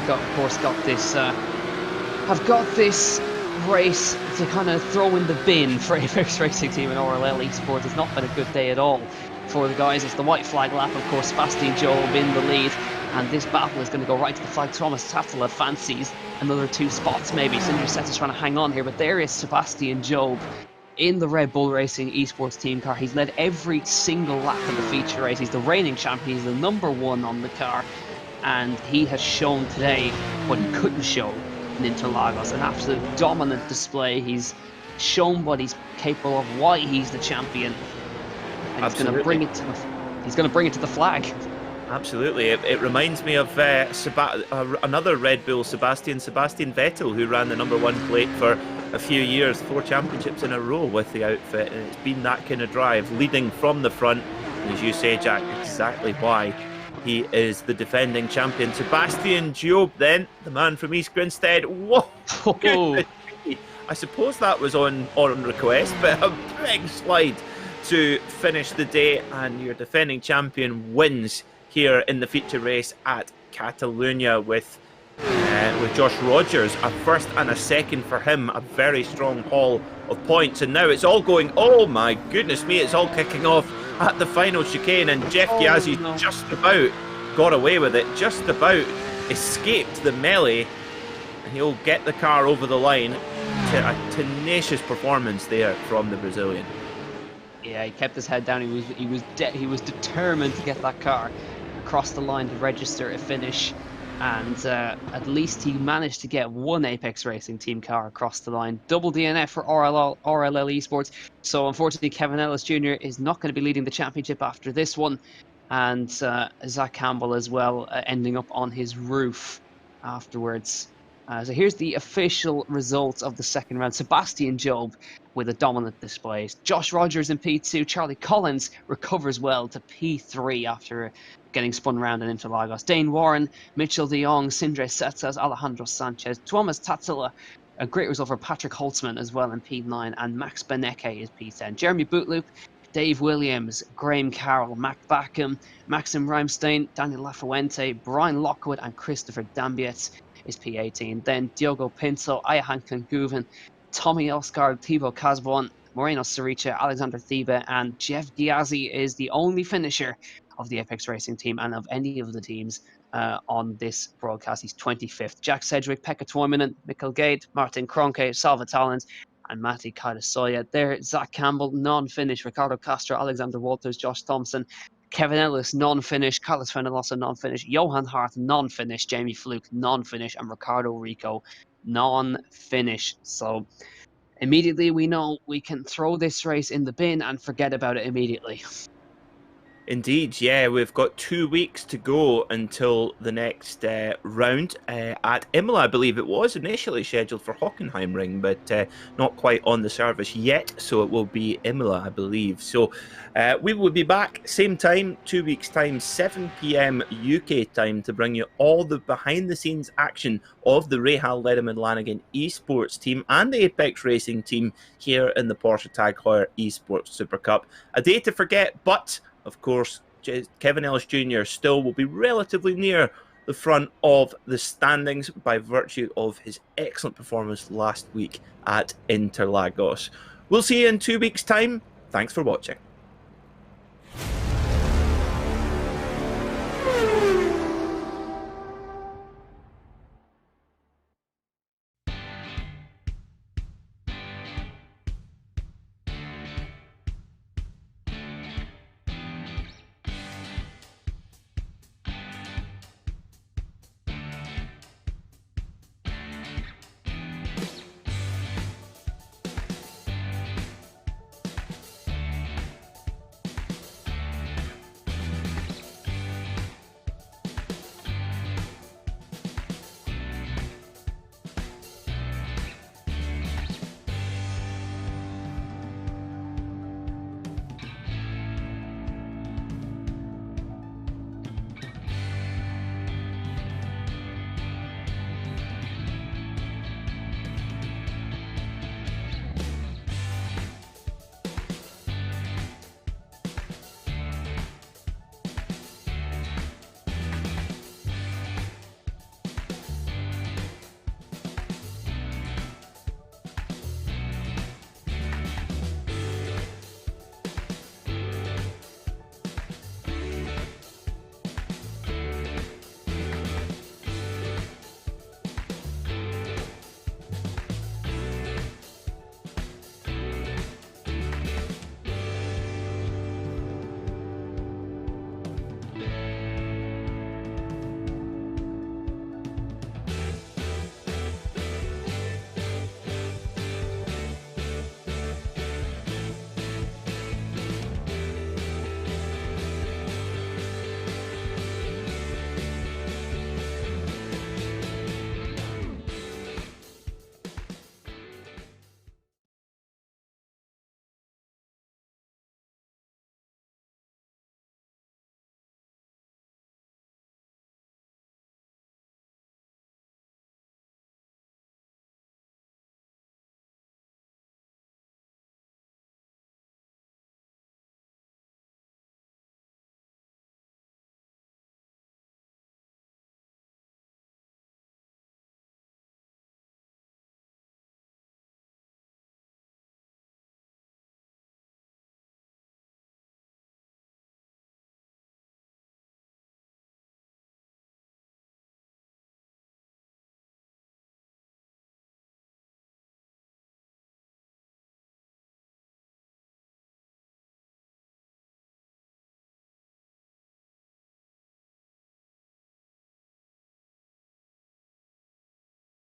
can of course got this. I've got this race to kind of throw in the bin for Apex Racing Team and RLL Esports. It's not been a good day at all for the guys. It's the white flag lap, of course. Sebastian Jobe in the lead, and this battle is going to go right to the flag. Thomas Tattel fancies another 2 spots maybe. Sindre Setsas trying to hang on here, but there is Sebastian Jobe in the Red Bull Racing Esports team car. He's led every single lap of the feature race. He's the reigning champion. He's the #1 on the car, and he has shown today what he couldn't show in Interlagos. An absolute dominant display. He's shown what he's capable of, why he's the champion, and he's going to bring it to the flag. Absolutely. It reminds me of another Red Bull Sebastian Vettel, who ran the #1 plate for a few years, 4 championships in a row with the outfit, and it's been that kind of drive, leading from the front. And as you say, Jack, exactly why he is the defending champion. Sebastian Jobe, then, the man from East Grinstead. Whoa! I suppose that was on request, but a big slide to finish the day, and your defending champion wins here in the feature race at Catalunya with Josh Rogers, a first and a second for him, a very strong haul of points. And now it's all going, oh my goodness me, it's all kicking off at the final chicane, and Jeff Piazzi just about got away with it, just about escaped the melee, and he'll get the car over the line. A tenacious performance there from the Brazilian. Yeah, he kept his head down. He was determined to get that car across the line to register a finish, and at least he managed to get 1 Apex Racing Team car across the line. Double DNF for RLL Esports. So unfortunately, Kevin Ellis Jr. is not going to be leading the championship after this one, and Zach Campbell as well, ending up on his roof afterwards. So here's the official results of the second round. Sebastian Jobe with a dominant display. Josh Rogers in P2. Charlie Collins recovers well to P3 after getting spun around in Interlagos. Dane Warren, Mitchell de Jong, Sindre Setsas, Alejandro Sanchez, Tuomas Tatsila. A great result for Patrick Holtzman as well in P9, and Max Beneke is P10. Jeremy Bootloop, Dave Williams, Graham Carroll, Mac Backham, Maxim Reimstein, Daniel Lafuente, Brian Lockwood, and Christopher Dambietz is P18. Then Diogo Pinto, Ayahan Kanguven, Tommy Oscar, Thibaut Casbon, Moreno Saricha, Alexander Thiebe, and Jeff Giazzi is the only finisher of the Apex Racing team and of any of the teams on this broadcast. He's 25th. Jack Sedgwick, Pekka Toivonen, Mikkel Gate, Martin Kronke, Salva Talens, and Matti Kaidasoya. There, Zach Campbell, non-finish. Ricardo Castro, Alexander Walters, Josh Thompson, Kevin Ellis, non-finish. Carlos Fenalosa, non-finish. Johan Hart, non-finish. Jamie Fluke, non-finish. And Ricardo Rico, non-finish. So immediately we know we can throw this race in the bin and forget about it immediately. Indeed, yeah, we've got 2 weeks to go until the next round at Imola. I believe it was initially scheduled for Hockenheimring, but not quite on the service yet, so it will be Imola, I believe. So we will be back same time, 2 weeks' time, 7 p.m. UK time, to bring you all the behind-the-scenes action of the Rahal Lederman Lanigan eSports team and the Apex Racing team here in the Porsche Tag Heuer eSports Supercup. A day to forget, but of course, Kevin Ellis Jr. still will be relatively near the front of the standings by virtue of his excellent performance last week at Interlagos. We'll see you in 2 weeks' time. Thanks for watching.